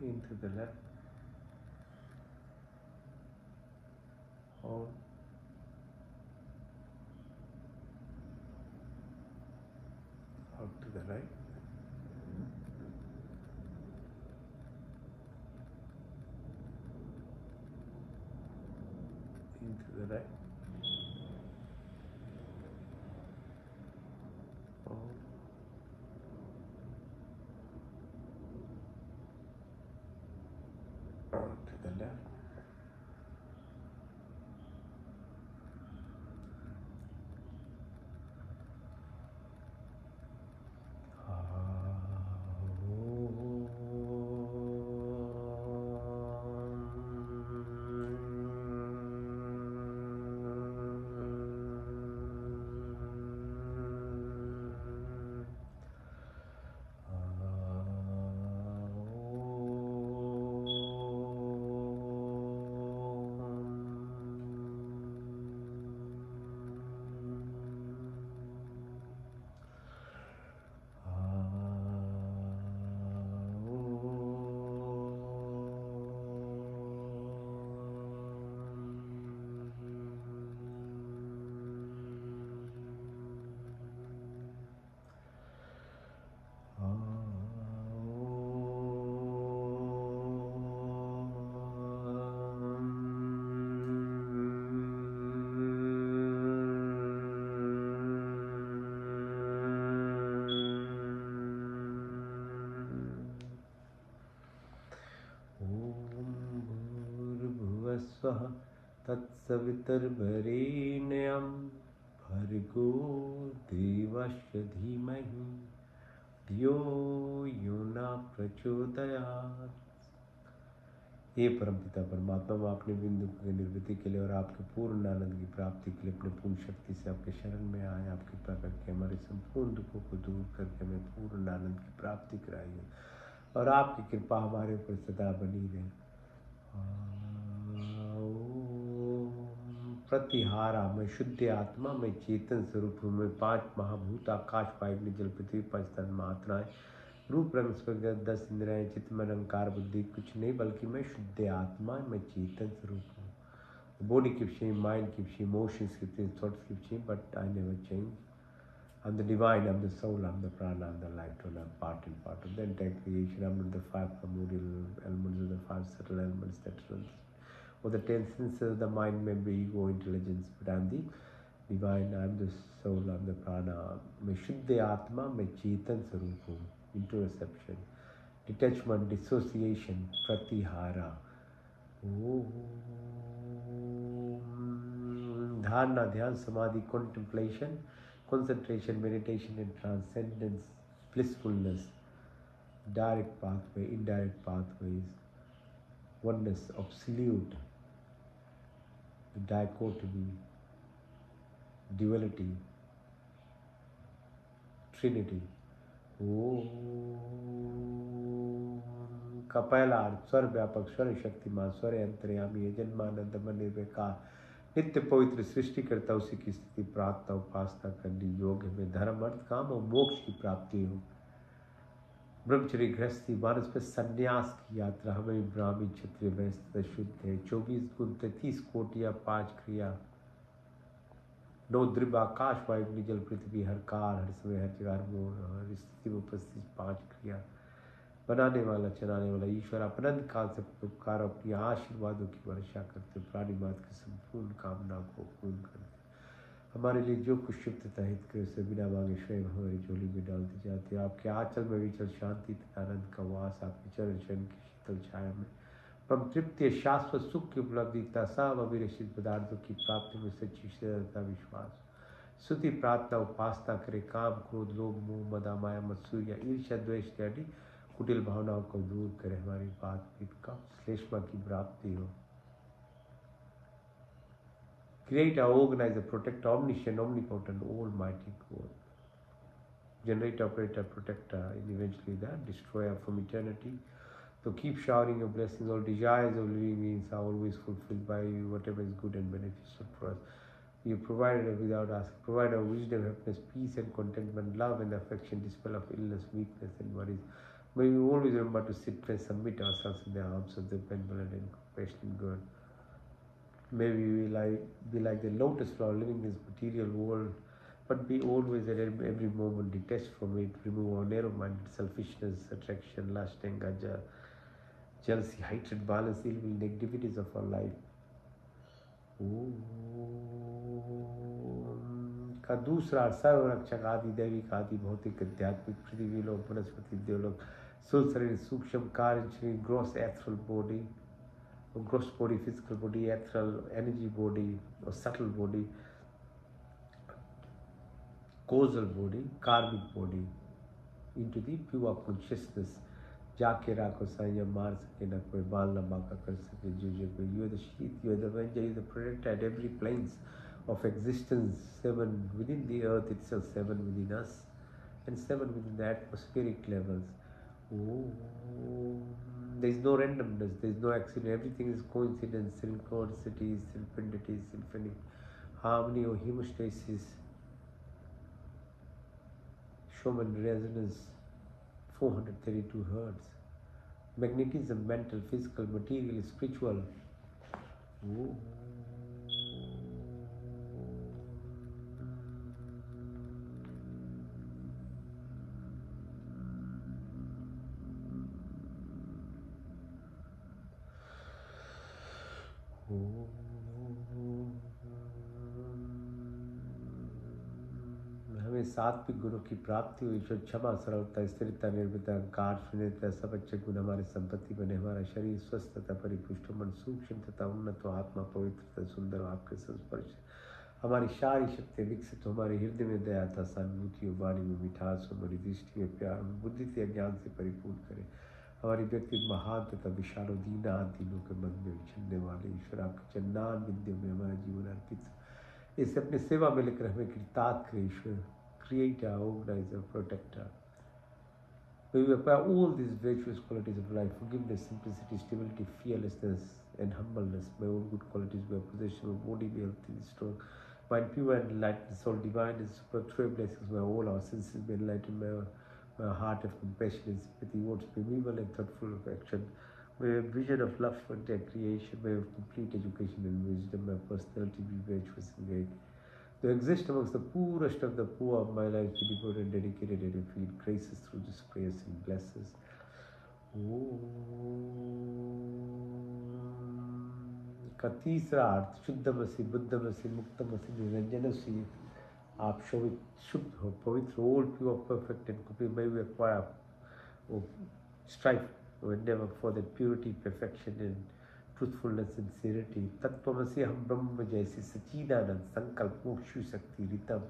A: into the left, hold, out to the right, into the right, hold, out to the left, स्वः तत्सवितुर्वरेण्यं भर्गो देवस्य धीमहि धियो यो न प्रचोदयात्। हे परमपिता परमात्मा, मैं अपने बिंदु की निवृत्ति के लिए और आपके पूर्ण आनंद की प्राप्ति के लिए अपने पूर्ण शक्ति से आपके शरण में आए। आप कृपा करके हमारे संपूर्ण दुखों को दूर करके हमें पूर्ण आनंद की प्राप्ति कराइए और आपकी कृपा हमारे ऊपर सदा बनी रहे। प्रतिहारा, मैं शुद्ध आत्मा, मैं चेतन स्वरूप हूँ। मैं 5 महाभूत आकाश, वायु, जल, पृथ्वी, 5 तन मात्राएं, रूप रंग स्पर्श 10 इंद्रियाएं, चित्त मन अहंकार बुद्धि कुछ नहीं, बल्कि मैं शुद्ध आत्मा, मैं चेतन स्वरूप हूँ। Body keeps changing, mind keeps changing, emotions keep changing, thoughts keep changing, but I never change. I'm the divine, I'm the soul, I'm the prana, I'm the light, and I'm part and part of the entire creation. I'm not the 5 primordial elements or the 5 subtle elements that runs, or the 10 senses of the mind, memory, ego, intelligence, but I'm the divine, I'm the soul, I'm the prana. मैं शुद्ध आत्मा, मैं चेतन स्वरूप हूँ। Interception, detachment, dissociation, Pratihara. धारणा, ध्यान, समाधि, contemplation, concentration, meditation and transcendence, blissfulness, direct pathway, indirect pathways,
B: oneness, absolute, dichotomy, duality, trinity. का पहला अर्थ स्वर व्यापक, स्वर शक्तिमान, स्वर अंतर्यामी है, जन्मानंद मन निर्विकार, नित्य पवित्र सृष्टिकर्ता, उसी की स्थिति प्रार्थना उपासना करनी योग्य में धर्म अर्थ काम और मोक्ष की प्राप्ति हो। ब्रह्मचर्य गृहस्थी मानस पे संन्यास की यात्रा हमें ब्राह्मी क्षत्रिय वैश्य शुद्ध है। 24 गुण 33 कोटियाँ 5 क्रिया, 9 द्रव्य आकाश वायु अग्नि जल पृथ्वी, हर काल हर समय हर जगह हर स्थिति में उपस्थित 5 क्रिया, बनाने वाला चलाने वाला ईश्वर अनंत काल से उपकार अपनी आशीर्वादों की वर्षा करते, प्राणी मात्र की संपूर्ण कामना को पूर्ण करते, हमारे लिए जो कुछ शुभ तथा हित करे उसे बिना मांगे स्वयं हमारी झोली में डालते जाते। आपके आंचल में विचल शांति तथा आनंद का वास, आपके चरण शरण की शीतल छाया में परम तृप्ति, शाश्वत सुख की उपलब्धि तथा सब अविरक्षित पदार्थों की प्राप्ति में सच्ची श्रद्धा विश्वास, स्तुति प्रार्थना उपासना करे, काम क्रोध लोभ मोह मदा माया मत्सर्य ईर्ष्या द्वेष इत्यादि कुटिल भावनाओं को दूर करे, हमारी बात पीत का श्लेष्मा की प्राप्ति हो। Create, organize, protect, omniscient, omnipotent, almighty God. Generate, operator, protector, and eventually the destroyer from eternity. So keep showering your blessings. All desires of living beings are always fulfilled by you, whatever is good and beneficial for us. You provided without asking. Provide our wisdom, happiness, peace and contentment, love and affection, dispel of illness, weakness and worries. May we always remember to sit and submit ourselves in the arms of the benevolent and compassionate God. May we be like the lotus flower living in this material world, but be always at every moment detached from it, remove our narrow-minded selfishness, attraction, lust, anger, jealousy, hatred, violence, ill will, negativities of our life. का दूसरा सर्वरक्षक आदि दैविक आदि भौतिक आध्यात्मिक पृथ्वी लोक वनस्पति देवलोक स्थूल शरीर सूक्ष्म कार्य शरीर gross ethereal body, gross body, physical body, ethereal energy body or subtle body, causal body, karmic body, into the pure consciousness. जाके राखो साया मार सके ना कोई, बाल ना बांका कर सके जो कोई। You are the sheath, you are the avenger, you are the protector at every planes of existence, 7 within the earth itself, 7 within us, and 7 within the atmospheric levels. There is no randomness, there is no accident, everything is coincidence, synchronicities, serpendities, symphony, harmony or hemostasis, Schumann resonance, 432 hertz, magnetism, mental, physical, material, spiritual. हमें सात्विक गुणों की प्राप्ति हुई, ईश्वर क्षमा, सरलता, स्थिरता, निर्भयता, अहंकार, शून्यता, सब अच्छे गुण हमारे संपत्ति बने, हमारा शरीर स्वस्थ तथा परिपुष्ट, मन सूक्ष्म तथा उन्नत, आत्मा पवित्र तथा सुंदर, आपके संस्पर्श हमारी सारी शक्तियाँ विकसित हो, हमारे हृदय में दया था, सहानुभूति हो, वाणी में मिठास हो, हमारी दृष्टि में प्यार, बुद्धि से ज्ञान से परिपूर्ण करे, हमारी व्यक्ति महान तथा विशाल दीना तीनों के मन में विचलने वाले ईश्वर, आपके चन्नान विद्या में हमारा जीवन अर्पित, इसे अपने सेवा में लेकर हमें कृतार्थ करे ईश्वर। Creator, organizer, protector. May we acquire all these virtuous qualities of life: forgiveness, simplicity, stability, fearlessness, and humbleness. May all good qualities be our possession, our body be healthy, strong, mind pure and enlightened, soul divine and superb blessings. May all our senses be enlightened. May our heart have compassion and sympathy, words be amenable and thoughtful of action. May we have vision of love for their creation. May we have complete education and wisdom. May our personality be virtuous and great. To exist amongst the poorest of the poor of my life, be devoted and dedicated at your feet, graces through this prayers and blesses. का तीसरा अर्थ शुद्धमसि, बुद्धमसि, मुक्तमसि, निरंजनमसि, आप शुद्ध हो, पवित्र, all pure, perfect and complete. May we acquire strive or endeavor for that purity, perfection and truthfulness, sincerity. तत्वमसि हम ब्रह्म जैसी सच्चिदानंद संकल्प मोक्ष शक्ति रितम,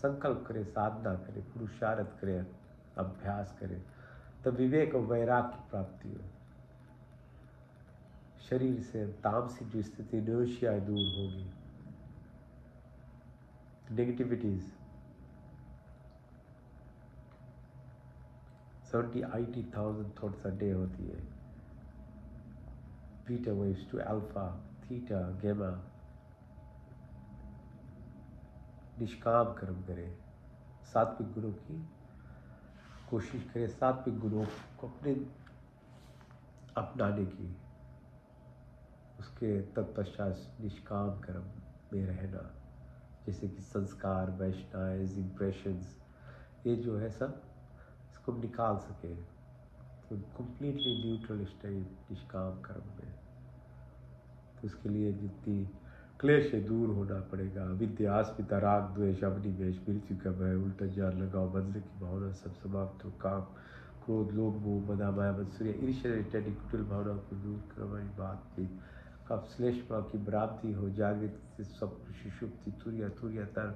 B: संकल्प करे, साधना करे, पुरुषार्थ करे, अभ्यास करे, तब विवेक और वैराग्य की प्राप्ति हो।
C: शरीर से तामसिक जो स्थिति इनर्शिया दूर होगी, नेगेटिविटीज 70-80,000 थॉट्स अ डे होती है, beta waves to alpha theta gamma. निष्काम कर्म करें, सात्विक गुणों की कोशिश करें, सात्विक गुणों को अपने अपनाने की, उसके तत्पश्चात निष्काम कर्म में रहना, जैसे कि संस्कार, वैष्णाइज, इम्प्रेशंस, ये जो है सब इसको निकाल सके, तो कंप्लीटली न्यूट्रल स्टेट निष्काम कर्म में। तो उसके लिए जितनी क्लेश से दूर होना पड़ेगा, विद्या, अस्मिता, राग, द्वेष, अभिनिवेश, मृत्यु का भय, उल्टा जार लगाओ, बदले की भावना सब समाप्त हो, काम, क्रोध, लोभ, मोह, मदा, माया, मत्सर्य, ईर्ष्या इत्यादि कुटिल भावनाओं को दूर करो। हमारी बात की कब श्लेष्मा की प्राप्ति हो, जागृत से सब सुषुप्ति, तुर्य तुर्यतर,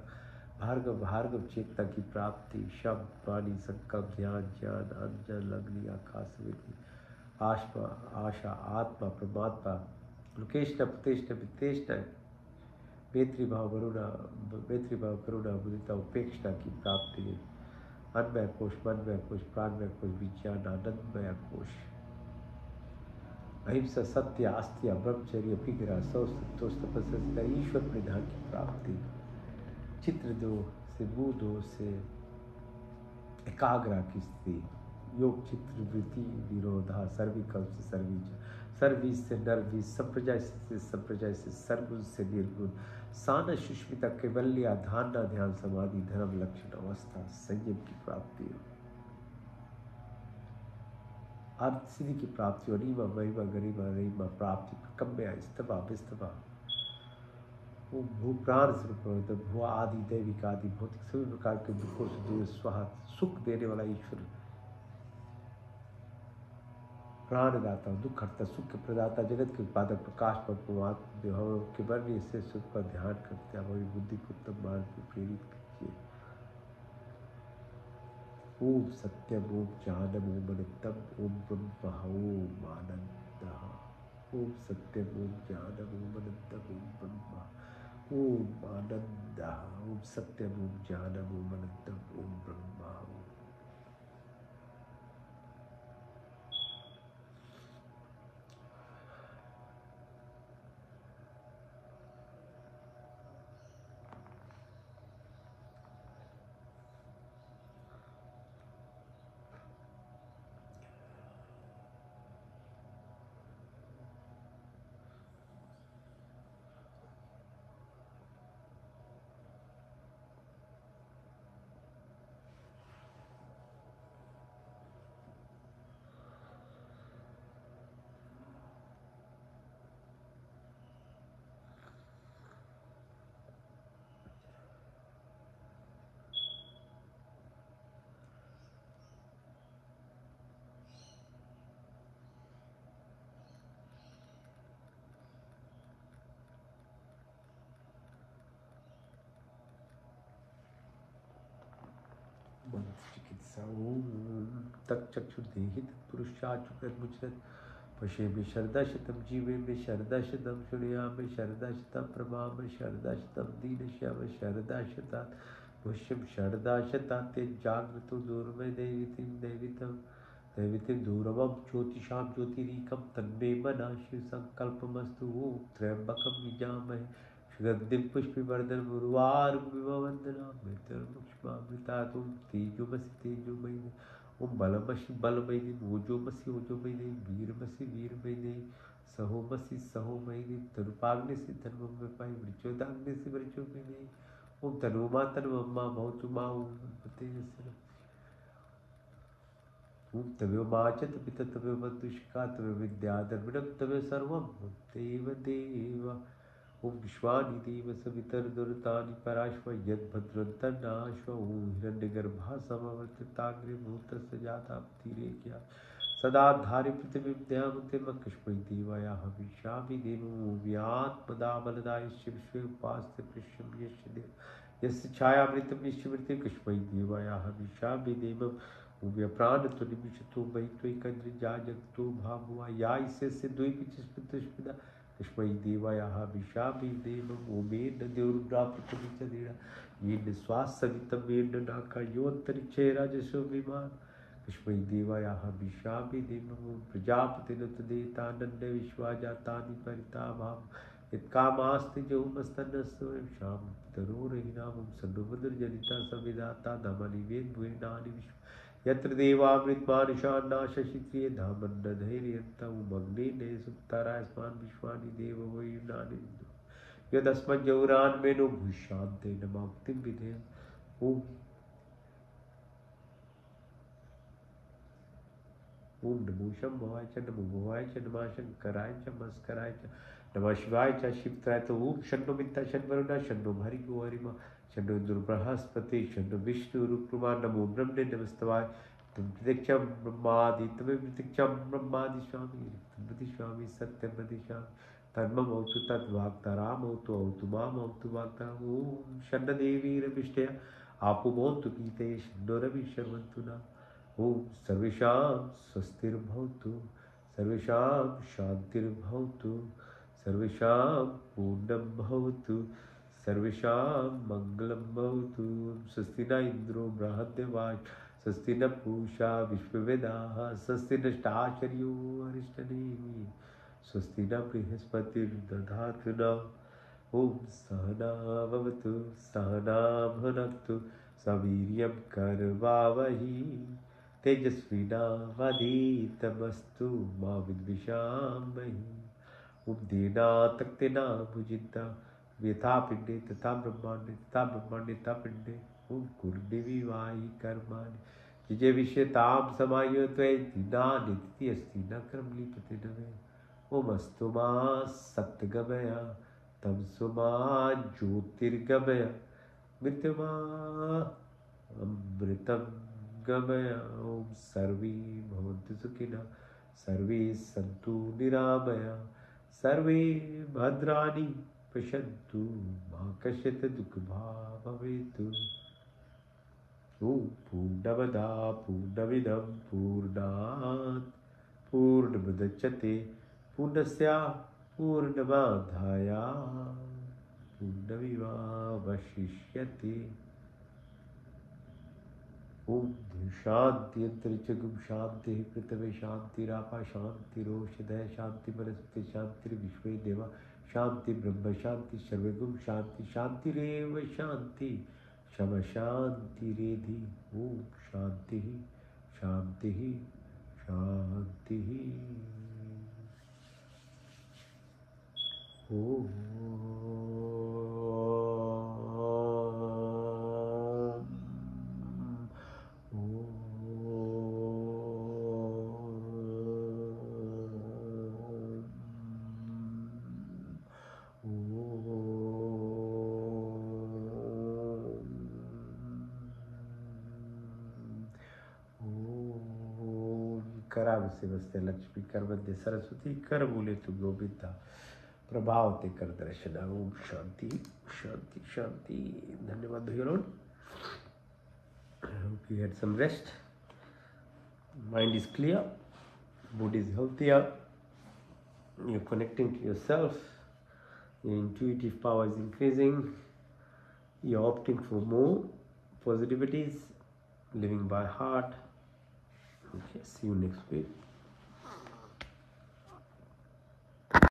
C: भार्गव भार्गव चेतना की प्राप्ति, शब्द वाणी संकल्प ध्यान ज्ञान अंजन अग्नि आकाश विधि आशा आशा आत्मा परमात्मा लोकेशना प्रतिष्ठा वितेष्टा, मैत्री भाव करुणा मुदिता उपेक्षा की प्राप्ति है। अन्वय कोश, मनमय कोश, प्राणमय कोश, विज्ञान आनंदमय कोश, अहिंसा, सत्य, आस्तिया, ब्रह्मचर्य, पिगरा, सौस्तोष, तपस्या, ईश्वर परिधान की प्राप्ति, चित्र दोष से, मुंह दोष से एकाग्रा की स्थिति, योग चित्र वृत्ति निरोधा, सर्विकल्प से सर्वीज, सर्वीज से नर्वीज, संप्रजय से संप्रजय से सर्वगुण से निर्गुण, सान सुष्मिता, कैवल्या, धारणा, ध्यान, समाधि, धर्म, लक्षण, अवस्था, संयम की प्राप्ति, अर्थ सिद्धि की प्राप्ति, अनिमा महिमा गरिमा रहीमा प्राप्ति, कम्या स्तवा विस्तवा, वो भू प्राण स्वरूप, भू आदि दैविक आदि भौतिक सभी प्रकार के दुखों से दूर, स्वाहा सुख देने वाला ईश्वर, प्राणदाता, दुख हरता, सुख प्रदाता, जगत के उत्पादक, प्रकाश पर परमात्मा जो हम के वर्ण्य से सुख पर ध्यान करते हैं, हमारी बुद्धि को उत्तम मार्ग में प्रेरित कीजिए। ओम सत्यम, ओम ज्ञानम, ओम अनंतम, ओम ब्रह्म, ओम आनंद, ओम सत्यम, ओम ज्ञानम, ओम अनंतम, ओम ब्रह्म, ओम आनंद, ओम सत्यम, ओम ज्ञानम, ओम अनंतम, ओम ब्रह्म। चिकित्सा ओम तत्चक्षुर्देहि तत्पुरुषाचुकृतमुचित पशे में शरदा शतम, जीवे में शरदा शतम, शुणया में शरदा शतम, प्रमा में शरदा शतम, दीनश्याम शरदा शता, पुष्यम शरदा शता, ते जागृतो दूरमय दैवितिम दैवितम दैवितिम दूरवम ज्योतिषां ज्योतिरीकम, तन्मे मना शिव संकल्पमस्तु। ओम त्र्यंबकम यजामहे सुगंधिं पुष्टिवर्धनम्, उर्वारुकमिव वन्दनामि, मृत्युर्मुक्षमामृतात्। ओम तेजोमसि तेजोमयि, ओम बलमसि बलमयि, ओजोमसि ओजोमयि, वीरमसि वीरमयि, सहोमसि सहोमयि, तनुपाग्निसि तन्मयि, वृचोदाग्निसि वृचोमयि। ओम तनुमा तनुमम्मा भवतु मा, ओम पतेयस्य ओम तमेव माचत पिता तमेव बंधुष्का तमेव विद्या दर्मिणम तमेव सर्वम देव देव। ओम विश्वानि देव सवितर्दुरतानि पराश्व यद्भद्रन्तर्नाश्व। ओम हिरण्यगर्भा समवर्तिताग्रे भूतस्य जाता तीरेक्या सदा धारि पृथिवीं द्यामुतिमकस्मै देवाया हविष्यामि देवो व्यात्मदा बलदायिष्य विश्वे उपास्य पृश्यं यस्य देव यस्य छायामृतं यस्य मृत्युं कस्मै देवाया हविष्यामि देवम्। ओम या प्राण तो निमिषतो मई तो कंद्र जा जगतो भामुआ या इसे से दुई पिचिस्पिदा कृष्मई देवायाः विशामि देवम् ओमेन देवरुद्रापृतमिचदीरा येन श्वासवितं येन नाकायोऽन्तरिक्षे राजसो विमान कृष्मई देवायाः विशामि देवम् प्रजापतिनो तदेतानन्द विश्वाजातानि परिताभाम यत्कामास्ति जौमस्तनस्तु शां तरोरहिनामं सन्नुमदुर्जनिता सविदाता धमनि वेद्भुवेनानि विश्व यत्र देवामृतमानुषान्ना शशिक्रिय धामन्नधैर्यन्तमुमग्निने सुप्तारायस्मान् विश्वानि देववयुनानि यदस्मज्जौरान्मेनो भूषान्ते नमाक्तिं विधेयम् ओम नमो शंभवाय च नमो भवाय च नमः शंकराय च मस्कराय च नमः शिवाय च शिवत्राय तो ओम शन्नो मित्ता शन्वरुणा शन्नो भर्गो हरिमा शन्नो दुर्बृहस्पति शन्नो विष्णुरुक्मा नमो ब्रह्मणे नमस्तवाय तुम प्रत्यक्षं ब्रह्मादि तमे प्रत्यक्षं ब्रह्मादि स्वामी तमति स्वामी सत्यं वदिष्यामि तन्ममौतु तद्वाक्तरामौतु औतु मामौतु वाक्तराम ओम शन्न देवी रविष्टय आपुमौतु गीते शन्नो रवि शर्वन्तु न ओम सर्वेषां स्वस्तिर्भवतु सर्वेषां शान्तिर्भवतु सर्वेषां पूर्णं भवतु सर्वेषां मङ्गलं भवतु स्वस्ति न इन्द्रो बृहद्देवाय स्वस्ति न पूषा विश्ववेदाः स्वस्ति नष्टाचार्यो अरिष्टनेमि स्वस्ति न बृहस्पतिर्दधातु नः ॐ सहना भवतु सहना भुनक्तु सवीर्यं करवावहै तेजस्विनावधीतमस्तु मा विद्विषावहै ॐ दीनातक्तेना भुजिता यथा पिंडे तथा ब्रह्मांडे तथा पिंडे ॐ कुर्निविवाहि कर्माणि जिजे विषयतां समायो त्वयि दीनानिति अस्ति न क्रम लिपते न मे ॐ अस्तु मा सत्यगमय तमसु मा ज्योतिर्गमय मृत्युमा अमृतं गमय ॐ सर्वे भवन्तु सुखिनः सर्वे सन्तु निरामया सर्वे भद्राणि पश्यन्तु मा कश्चित् दुःखभाग् भवेत् ॐ पूर्णमदा पूर्णमिदं पूर्णात् पूर्णमुदच्यते पूर्णस्य पूर्णमादाय पूर्णमेवावशिष्यते ओम शांति अंतरिक्षगुम शांति पृथ्वी शांतिरापा शांतिरोषधय शांति वनस्पति शांतिर्विश्वे देवा शांति ब्रह्म शांति सर्वगुम शांति शांतिरेव शांति शम शांतिरेधि ओम शांति शांति शांति ओम कराव से वस्ते लक्ष्मी कर वंदे सरस्वती कर बोले तु गोविंदा प्रभाव ते कर दर्शन ओम शांति शांति शांति धन्यवाद भैया you had some rest, mind is clear, body is healthier, you're connecting to yourself, your intuitive power is increasing, you're opting for more positivities, living by heart. Okay, see you next week.